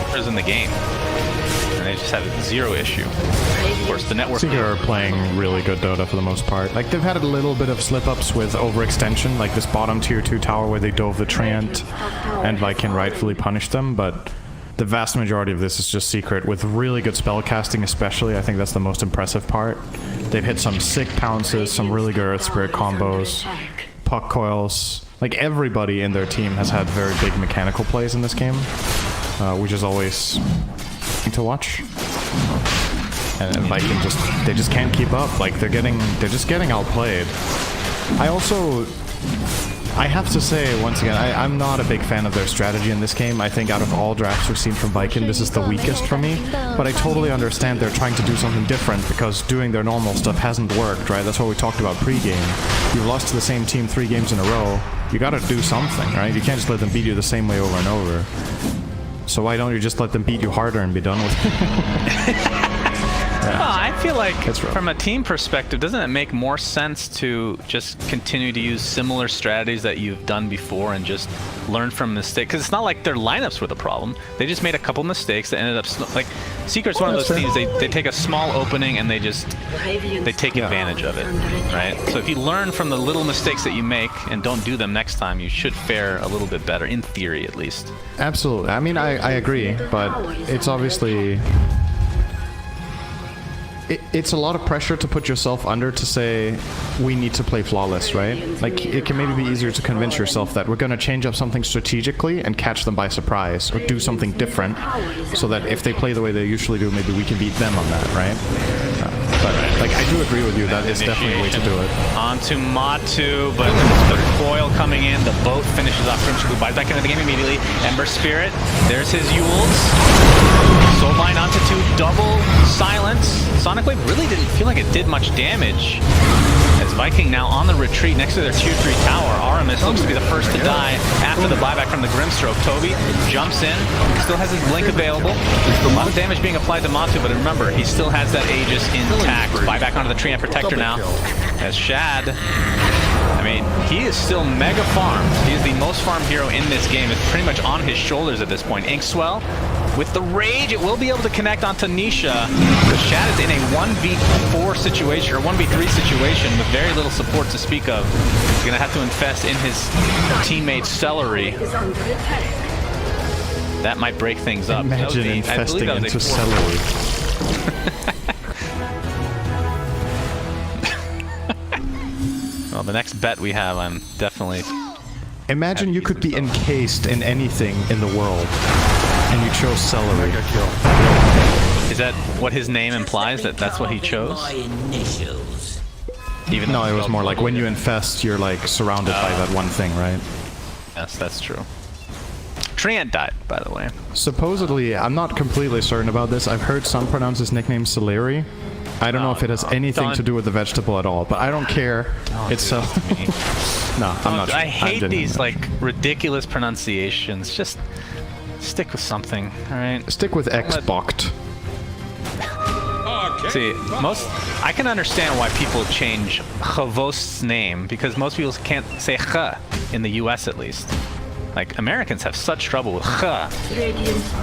players in the game, and they just have 0 issue. Of course, the network. Seeker are playing really good Dota for the most part. Like, they've had a little bit of slip-ups with overextension, like this bottom tier 2 tower where they dove the Treant, and Viking rightfully punished them, but the vast majority of this is just Secret with really good spell casting, especially. I think that's the most impressive part. They've hit some sick pounces, some really good Earth Spirit combos, puck coils. Like, everybody in their team has had very big mechanical plays in this game, which is always to watch. And Viking they just can't keep up. Like, they're just getting outplayed. I have to say, once again, I'm not a big fan of their strategy in this game. I think out of all drafts we've seen from Viking, this is the weakest for me. But I totally understand they're trying to do something different because doing their normal stuff hasn't worked, right? That's what we talked about pre-game. You've lost to the same team 3 games in a row. You gotta do something, right? You can't just let them beat you the same way over and over. So why don't you just let them beat you harder and be done with it? Well, I feel like It's rough. from a team perspective, doesn't it make more sense to just continue to use similar strategies that you've done before and just learn from mistakes? Because it's not like their lineups were the problem. They just made a couple mistakes that ended up like Secret's one of those teams. They take a small opening and they take advantage of it, right? So if you learn from the little mistakes that you make and don't do them next time, you should fare a little bit better, in theory at least. Absolutely. I mean, I agree, but it's obviously... It's a lot of pressure to put yourself under to say, we need to play flawless, right? Like, it can maybe be easier to convince yourself that we're going to change up something strategically and catch them by surprise, or do something different, so that if they play the way they usually do, maybe we can beat them on that, right? But, like, I do agree with you, that is definitely a way to do it. On to Matu, but the foil coming in, the boat finishes off Grimshaw, buys back into the game immediately. Ember Spirit, there's his Yules. Soulbind onto 2, double silence. Sonic Wave really didn't feel like it did much damage. As Viking now on the retreat next to their tier 3 tower. Aramis looks to be the first to die after the buyback from the Grimstroke. Toby jumps in, still has his blink available. A lot of damage being applied to Matu, but remember, he still has that Aegis intact. Buyback onto the tree and Protector now. As Shad, I mean, he is still mega farmed. He is the most farmed hero in this game. It's pretty much on his shoulders at this point. Inkswell, with the Rage, it will be able to connect onto Nisha. But Shad is in a 1v4 situation, or 1v3 situation, with very little support to speak of. He's going to have to infest in his teammate's celery. That might break things up. Imagine infesting into celery. Well, the next bet we have, I'm definitely... Imagine you could be encased in anything in the world, and you chose celery. Is that what his name implies? That's what he chose? Even No, it was more like when you infest, you're like surrounded by that one thing, right? Yes, that's true. Treant died, by the way. Supposedly, I'm not completely certain about this. I've heard some pronounce his nickname celery. I don't know if it has anything to do with the vegetable at all, but I don't care. It's so... No, I'm not sure. I hate these, like, ridiculous pronunciations. Just stick with something, alright? Stick with Xbox. See, I can understand why people change Chavost's name, because most people can't say Ch in the US at least. Like, Americans have such trouble with Ch,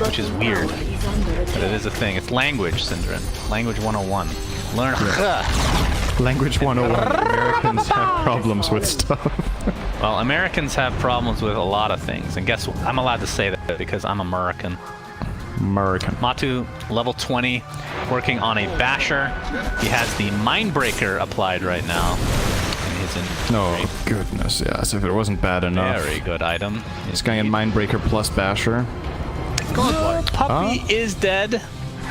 which is weird. But it is a thing. It's language, Syndrin. Language 101. Learn Ch. Language 101. Americans have problems with stuff. Well, Americans have problems with a lot of things. And guess what? I'm allowed to say that because I'm American. Matu, level 20, working on a basher. He has the Mindbreaker applied right now. And he's in... Oh, goodness, yeah. As if it wasn't bad enough. Very good item. This guy in Mindbreaker plus basher. Puppy is dead.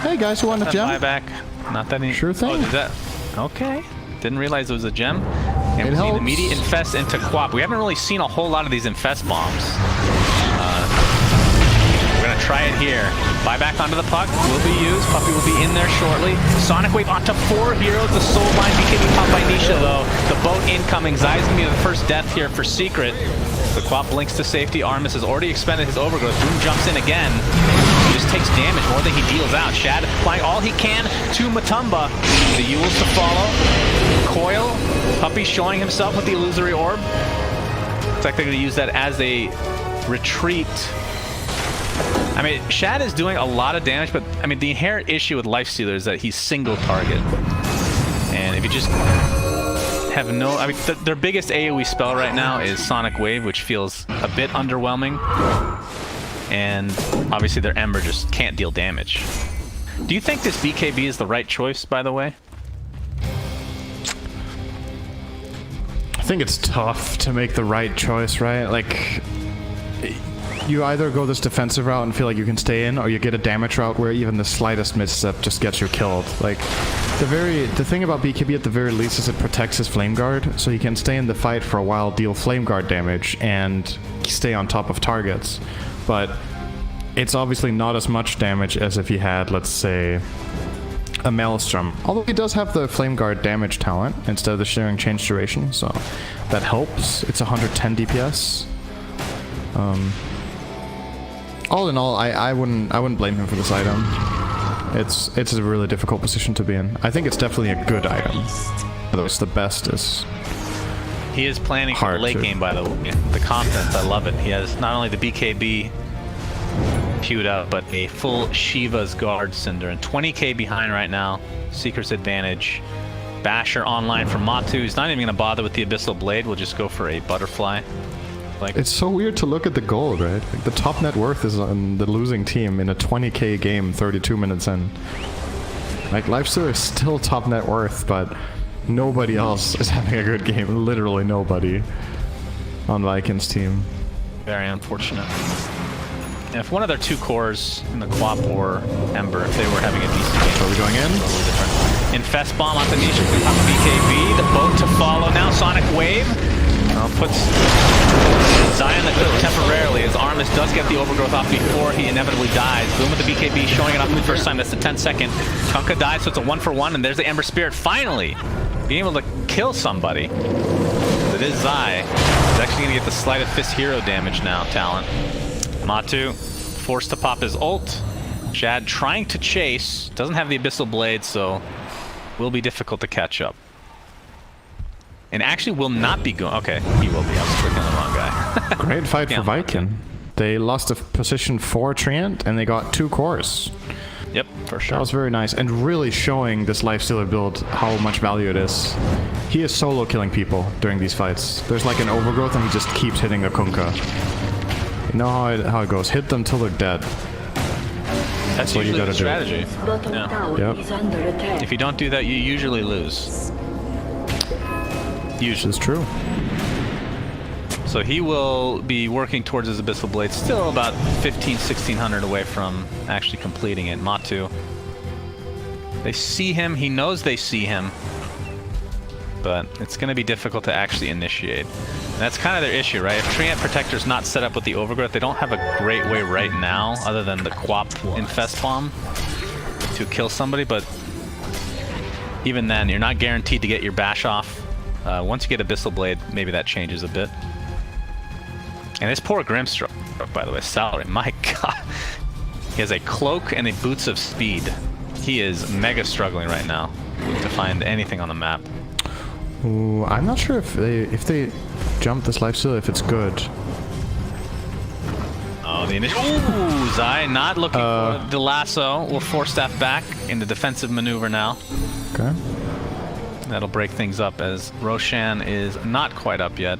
Hey guys, who want a gem? Buyback. Not that he... Sure thing. Oh, is that... Okay. Didn't realize it was a gem. And we see an immediate infest into Quap. We haven't really seen a whole lot of these infest bombs. We're gonna try it here. Buyback onto the puck will be used. Puppy will be in there shortly. Sonic Wave onto 4 heroes. The soul line BKB popped by Nisha though. The boat incoming. Zai's gonna be the first death here for Secret. The Quap blinks to safety. Armis has already expended his overgrowth. Boom jumps in again. He just takes damage more than he deals out. Shad applying all he can to Matumba. The Yules to follow. Coil. Puppy showing himself with the illusory orb. Looks like they're going to use that as a retreat. I mean, Shad is doing a lot of damage, but I mean, the inherent issue with Lifestealer is that he's single target. And if you just have no... I mean, their biggest AoE spell right now is Sonic Wave, which feels a bit underwhelming. And obviously their Ember just can't deal damage. Do you think this BKB is the right choice, by the way? I think it's tough to make the right choice, right? Like, you either go this defensive route and feel like you can stay in, or you get a damage route where even the slightest misstep just gets you killed. Like, the thing about BKB at the very least is it protects his Flame Guard, so he can stay in the fight for a while, deal Flame Guard damage, and stay on top of targets. But it's obviously not as much damage as if he had, let's say, a Maelstrom. Although he does have the Flame Guard damage talent instead of the Sharing Change Duration, so that helps. It's 110 DPS. All in all, I wouldn't blame him for this item. It's a really difficult position to be in. I think it's definitely a good item. Although it's the best is He is planning for the hard late to- game, by the way. The confidence, I love it. He has not only the BKB queued up, but a full Shiva's Guard Cinder. And 20k behind right now. Seeker's advantage. Basher online for Matu. He's not even going to bother with the Abyssal Blade. We'll just go for a Butterfly. Like, It's so weird to look at the gold, right? Like the top net worth is on the losing team in a 20k game 32 minutes in. Like Lifestealer is still top net worth, but nobody else is having a good game. Literally nobody on Vikings team. very unfortunate. And if one of their two cores in the Quap or Ember, if they were having a decent game, Are we going in? a little different. Infest Bomb onto Nisha from top of BKB. The boat to follow now. Sonic Wave. Puts Zion the clip temporarily as Armis does get the overgrowth off before he inevitably dies. Boom with the BKB showing it off for the first time. That's the 10-second. Kunkka dies, so it's a 1-for-1, and there's the Ember Spirit finally being able to kill somebody. It is Zai. He's actually going to get the Sleight of Fist hero damage now, Talent. Matu forced to pop his ult. Shad trying to chase. Doesn't have the Abyssal Blade, so will be difficult to catch up. And actually will not be going. Okay, he will be. I was clicking on the wrong guy. Great fight Yeah. for Viking. They lost a position for Treant and they got 2 cores. Yep, for That sure. was very nice and really showing this Lifestealer build how much value it is. He is solo killing people during these fights. There's like an overgrowth and he just keeps hitting a Kunkka. You know how it goes. Hit them till they're dead. That's what you usually gotta the do. strategy. Bottom Yeah. tower Yep. is under attack. If you don't do that, you usually lose. This Usually. is true. So he will be working towards his Abyssal Blade, still about 1600 away from actually completing it. Matu. They see him, he knows they see him, but it's going to be difficult to actually initiate. And that's kind of their issue, right? If Treant Protector's not set up with the Overgrowth, they don't have a great way right now, other than the Quap Infest Bomb, to kill somebody, but even then, you're not guaranteed to get your bash off. Once you get Abyssal Blade, maybe that changes a bit. And this poor Grimstroke, by the way, Salary, my god. He has a cloak and a boots of speed. He is mega struggling right now to find anything on the map. Ooh, I'm not sure if they jump this Lifestealer, if it's good. Oh, the initial. Ooh, Zai not looking for the lasso. Will force staff back in the defensive maneuver now. Okay. That'll break things up as Roshan is not quite up yet.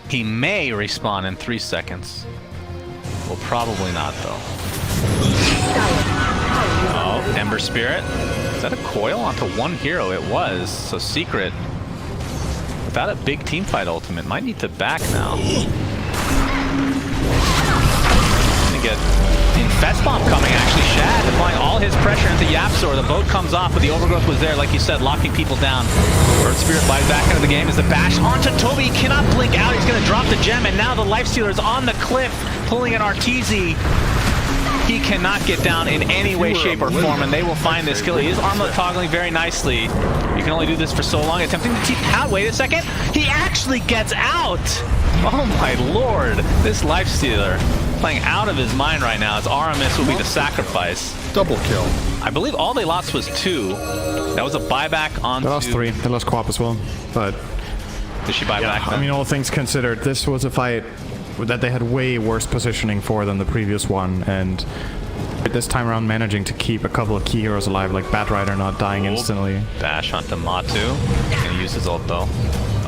He may respawn in 3 seconds. Well, probably not, though. Oh, Ember Spirit. Is that a coil onto one hero? It was. So Secret, without a big teamfight ultimate, might need to back now. Gonna get Infest Bomb coming, actually. Shad applying all his pressure into Yapsor. The boat comes off, but the Overgrowth was there, like you said, locking people down. Bird Spirit buys back into the game as the bash onto Toby. He cannot blink out. He's going to drop the gem, and now the Lifestealer is on the cliff, pulling an Arteezy. He cannot get down in any way, shape, or form, and they will find this kill. He is armlet toggling very nicely. You can only do this for so long. Attempting to keep out. Wait a second. He actually gets out. Oh my lord. This Lifestealer playing out of his mind right now as Aramis will be the sacrifice. Double kill. I believe all they lost was 2. That was a buyback on. They lost 3. They lost Quap as well. But Did she buy back? I then? mean, all things considered, this was a fight that they had way worse positioning for than the previous one, and this time around managing to keep a couple of key heroes alive, like Batrider not dying instantly. Bash onto Matu. Gonna use his ult though.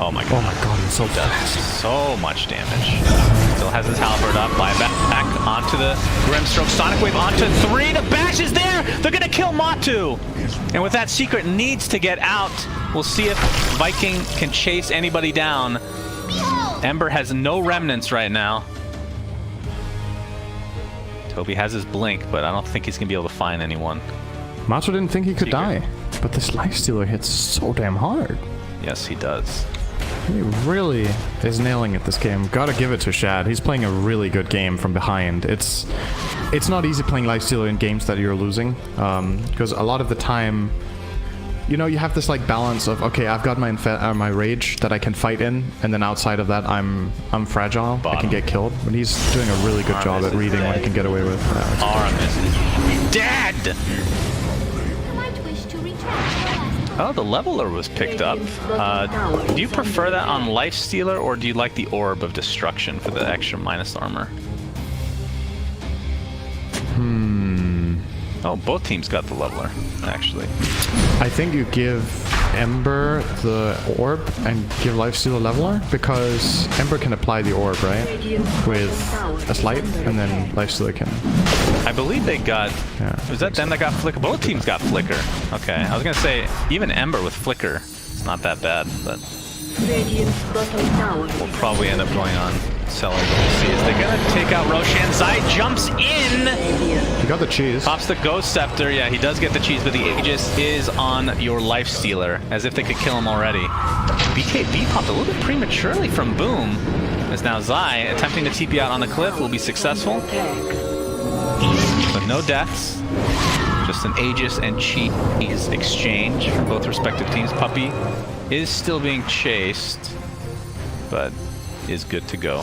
Oh my god. Oh my god, he's so fast. So much damage. Still has his halberd up. Buy back onto the Grimstroke. Sonic Wave onto 3. The bash is there! They're gonna kill Matu! And with that, Secret needs to get out. We'll see if Viking can chase anybody down. Ember has no remnants right now. Toby has his blink, but I don't think he's gonna be able to find anyone. Macho didn't think he could Secret. die, but this Lifestealer hits so damn hard. Yes, he does. He really is nailing it this game. Gotta give it to Shad. He's playing a really good game from behind. It's not easy playing Lifestealer in games that you're losing, because a lot of the time you know, you have this like balance of, okay, I've got my rage that I can fight in, and then outside of that, I'm fragile. I can get killed. But he's doing a really good job at reading what he can get away with. Aramis is dead. You might wish to retract. Oh, the leveler was picked up. Do you prefer that on Lifestealer, or do you like the Orb of Destruction for the extra minus armor? Oh, both teams got the leveler, actually. I think you give Ember the orb and give Lifesteal a leveler, because Ember can apply the orb, right? With a slight, and then Lifestealer can... I believe they got... Yeah, was that them that got Flicker? Both teams got Flicker. Okay, I was gonna say, even Ember with Flicker, it's not that bad, but... we'll probably end up going on Cellar. We'll see. Is they gonna take out Roshan? Zai jumps in! He got the cheese. Pops the Ghost Scepter. Yeah, he does get the cheese, but the Aegis is on your Lifestealer, as if they could kill him already. BKB popped a little bit prematurely from Boom, as now Zai, attempting to TP out on the cliff, will be successful. But no deaths. Just an Aegis and cheese exchange from both respective teams. Puppy is still being chased, but is good to go.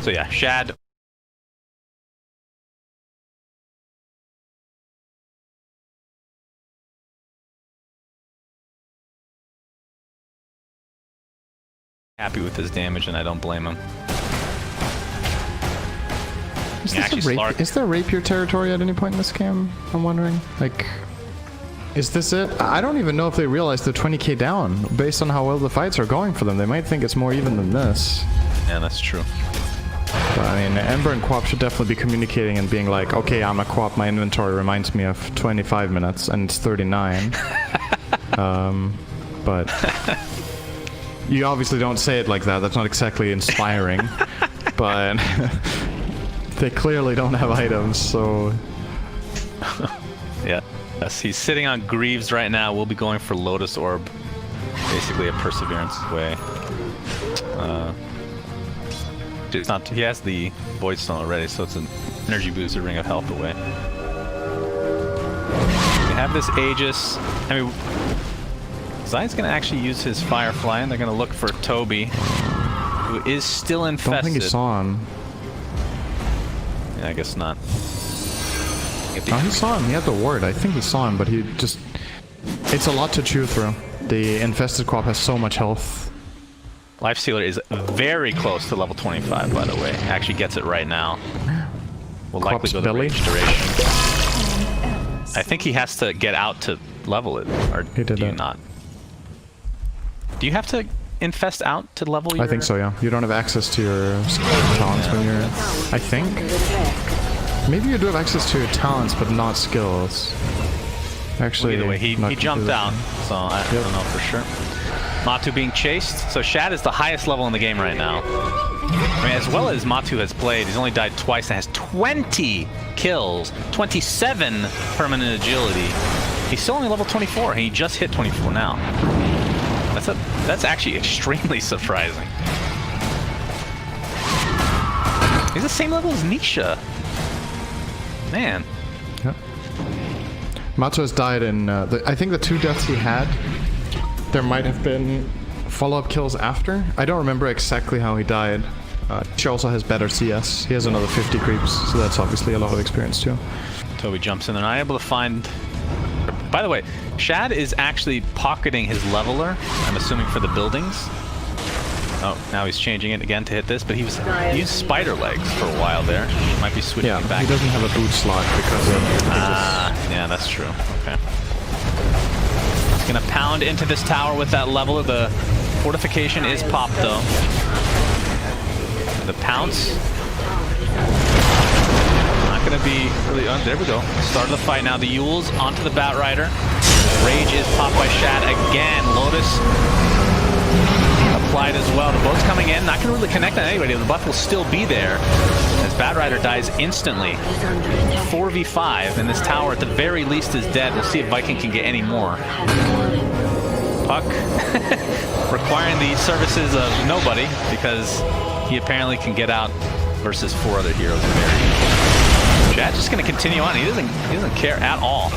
So yeah, Shad. Happy with his damage, and I don't blame him. Is there rapier territory at any point in this game? I'm wondering. Like, is this it? I don't even know if they realize they're 20k down. Based on how well the fights are going for them, they might think it's more even than this. Yeah, that's true. But I mean, Ember and Quap should definitely be communicating and being like, okay, I'm a Quap, my inventory reminds me of 25 minutes, and it's 39. But you obviously don't say it like that. That's not exactly inspiring. But they clearly don't have items, so... Yeah. Yes, he's sitting on Greaves right now. We'll be going for Lotus Orb. Basically a Perseverance way. It's not, he has the Void Stone already, so it's an energy booster, Ring of Health away. We have this Aegis. I mean, Zai's gonna actually use his Firefly, and they're gonna look for Toby, who is still infested. Don't think he saw him. Yeah, I guess not. No, he saw him. He had the ward. I think he saw him, but he just... It's a lot to chew through. The infested Quap has so much health. Lifestealer is very close to level 25, by the way. Actually gets it right now. Will likely go the range duration. I think he has to get out to level it, or do you not? Do you have to infest out to level your... I think so, yeah. You don't have access to your talents when you're... I think? Maybe you do have access to your talents, but not skills. Actually, either way, he jumped out, so I don't know for sure. Matu being chased. So Shad is the highest level in the game right now. I mean, as well as Matu has played, he's only died twice and has 20 kills, 27 permanent agility. He's still only level 24, and he just hit 24 now. That's actually extremely surprising. He's the same level as Nisha. Man. Yep. Matu has died in, I think the 2 deaths he had, there might have been follow-up kills after. I don't remember exactly how he died. She also has better CS. He has another 50 creeps, so that's obviously a lot of experience too. Toby jumps in. They're not able to find... By the way, Shad is actually pocketing his leveler, I'm assuming for the buildings. Oh, now he's changing it again to hit this, but he used spider legs for a while there. Might be switching it back. He doesn't have a boot slot because of... yeah, that's true. Okay. He's gonna pound into this tower with that leveler. The fortification is popped though. The pounce. Not gonna be really... Oh, there we go. Start of the fight now. The Yules onto the Batrider. Rage is popped by Shad again. Lotus applied as well. The boat's coming in. Not gonna really connect on anybody. The buff will still be there as Batrider dies instantly. 4v5, and this tower at the very least is dead. We'll see if Viking can get any more. Puck requiring the services of nobody because he apparently can get out versus 4 other heroes. Shad's just going to continue on. He doesn't care at all.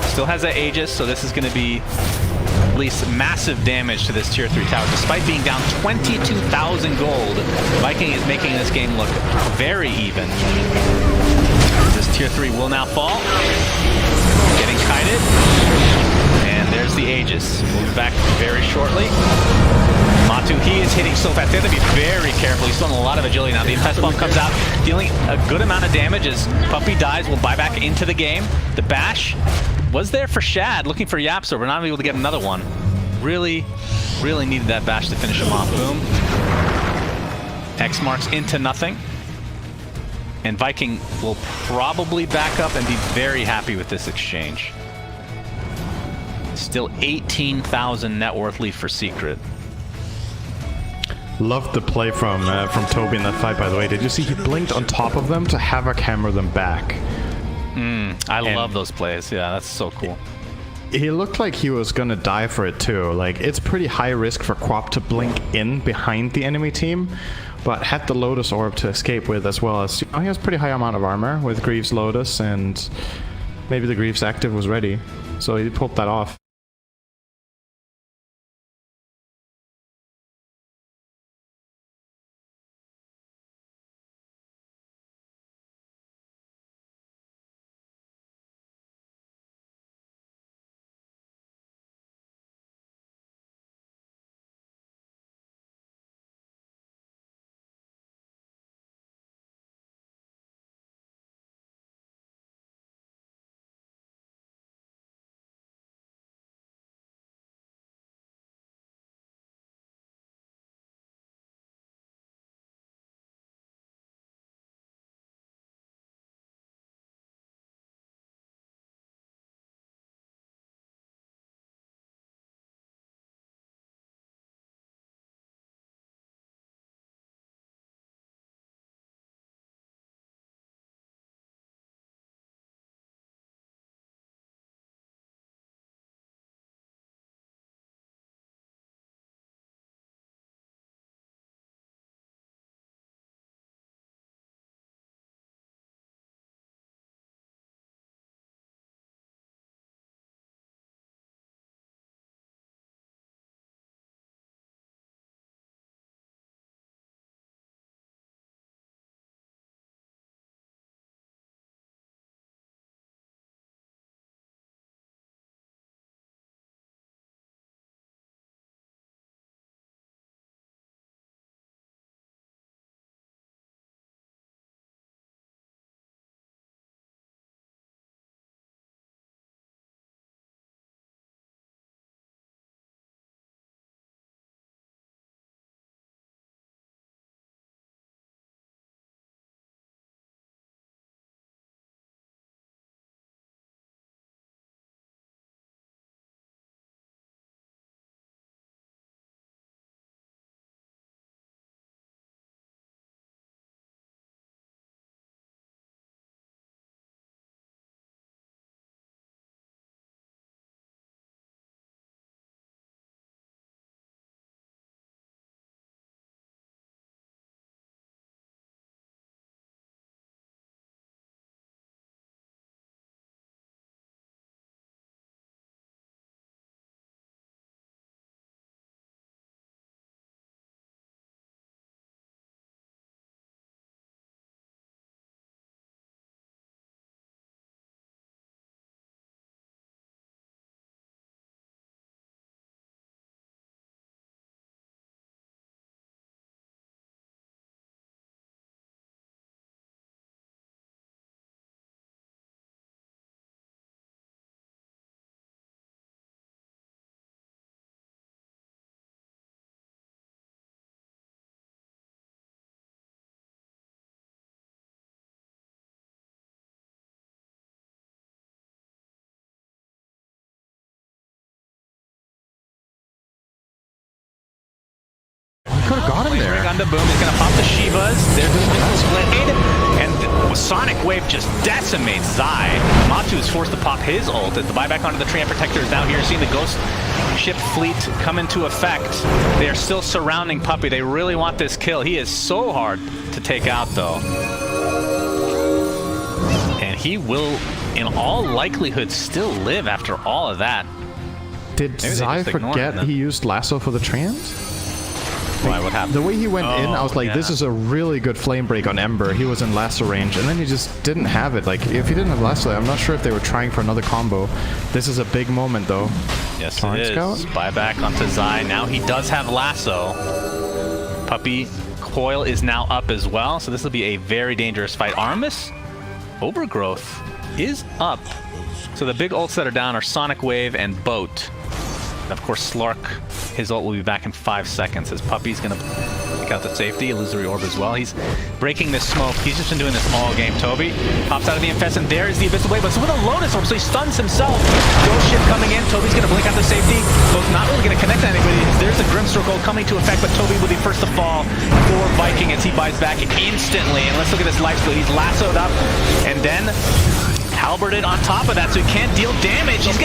Still has that Aegis, so this is going to be at least massive damage to this tier 3 tower. Despite being down 22,000 gold, Viking is making this game look very even. This tier 3 will now fall. Getting kited. And there's the Aegis. We'll be back very shortly. Matu, he is hitting so fast. They have to be very careful. He's throwing a lot of agility now. The Infest Bomb comes out, dealing a good amount of damage as Puppey dies. We'll buy back into the game. The Bash was there for Shad, looking for Yapster. We're not able to get another one. Really needed that Bash to finish him off. Boom. X marks into nothing. And Viking will probably back up and be very happy with this exchange. Still 18,000 net worth lead for Secret. Loved the play from Toby in that fight, by the way. Did you see he blinked on top of them to havoc hammer them back? I love those plays. Yeah, that's so cool. He looked like he was gonna die for it too. Like, it's pretty high risk for Quap to blink in behind the enemy team, but had the Lotus Orb to escape with, as well as, you know, he has pretty high amount of armor with Greaves Lotus, and maybe the Greaves active was ready, so he pulled that off. Could have got him there. Gun to boom. He's going to pop the Shivas. There's the split. And Sonic Wave just decimates Zai. Matu is forced to pop his ult as the buyback onto the Treant Protector is down here. Seeing the Ghost Ship fleet come into effect. They are still surrounding Puppey. They really want this kill. He is so hard to take out, though. he will, in all likelihood, still live after all of that. Did Maybe they Zai just ignore forget him then. he used lasso for the trans? Why, what happened? The way he went in, I was Oh, like, this yeah. is a really good flame break on Ember. He was in lasso range, and then he just didn't have it. Like, if he didn't have lasso, I'm not sure if they were trying for another combo. This is a big moment, though. Yes, Torrent it is. Scout? Buyback onto Zai. Now he does have lasso. Puppy coil is now up as well, so this will be a very dangerous fight. Armis, Overgrowth is up. So the big ults that are down are Sonic Wave and Boat. And of course, Slark, his ult will be back in 5 seconds as Puppy's gonna pick out the safety, Illusory Orb as well. He's breaking this smoke. He's just been doing this all game. Toby pops out of the Infest, and there is the Abyssal Blade, but with a Lotus Orb, so he stuns himself. Ghost Ship coming in. Toby's gonna blink out the safety. Both not really gonna connect to anybody. There's the Grimstroke ult coming to effect, but Toby will be first to fall for Viking as he buys back instantly. And let's look at this lifesteal. He's lassoed up, and then halberted on top of that, so he can't deal damage. He's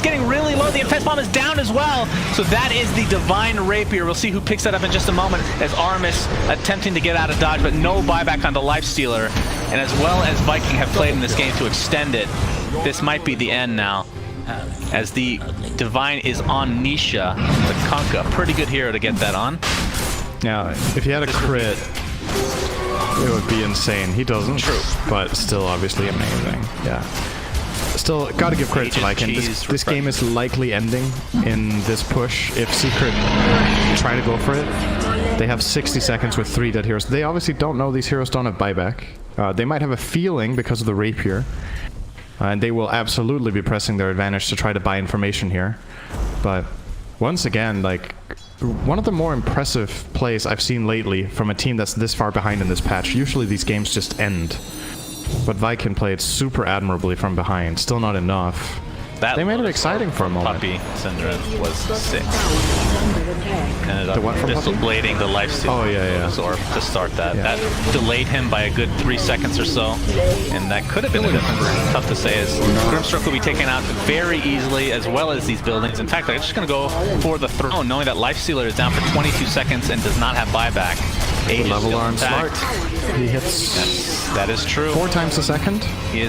getting really low. The Infest Bomb is down as well. So that is the Divine Rapier. We'll see who picks that up in just a moment as Armis attempting to get out of dodge, but no buyback on the Lifestealer. And as well as Viking have played in this game to extend it, this might be the end now. As the Divine is on Nisha, the Kunkka. Pretty good hero to get that on. Now, if he had a crit, it would be insane. He doesn't. True. But still, obviously, amazing. Yeah. Still, gotta give credit to Viking. This game is likely ending in this push. If Secret try to go for it, they have 60 seconds with 3 dead heroes. They obviously don't know these heroes don't have buyback. They might have a feeling because of the Rapier. And they will absolutely be pressing their advantage to try to buy information here. But once again, like, one of the more impressive plays I've seen lately from a team that's this far behind in this patch. Usually these games just end. But Viking played super admirably from behind. Still not enough. They made it exciting for a moment. Puppy Syndra was 6. Ended up The what from Abyssal Puppy? Blading the Lifesteal. Oh, yeah. Orb to start that. Yeah. That delayed him by a good 3 seconds or so. And that could have been the difference. Tough to say, as Grimstroke will be taken out very easily, as well as these buildings. In fact, they're just going to go for the throne, knowing that Lifestealer is down for 22 seconds and does not have buyback. Age is Level still on intact. Smart. He hits That is true. 4 times a second. He is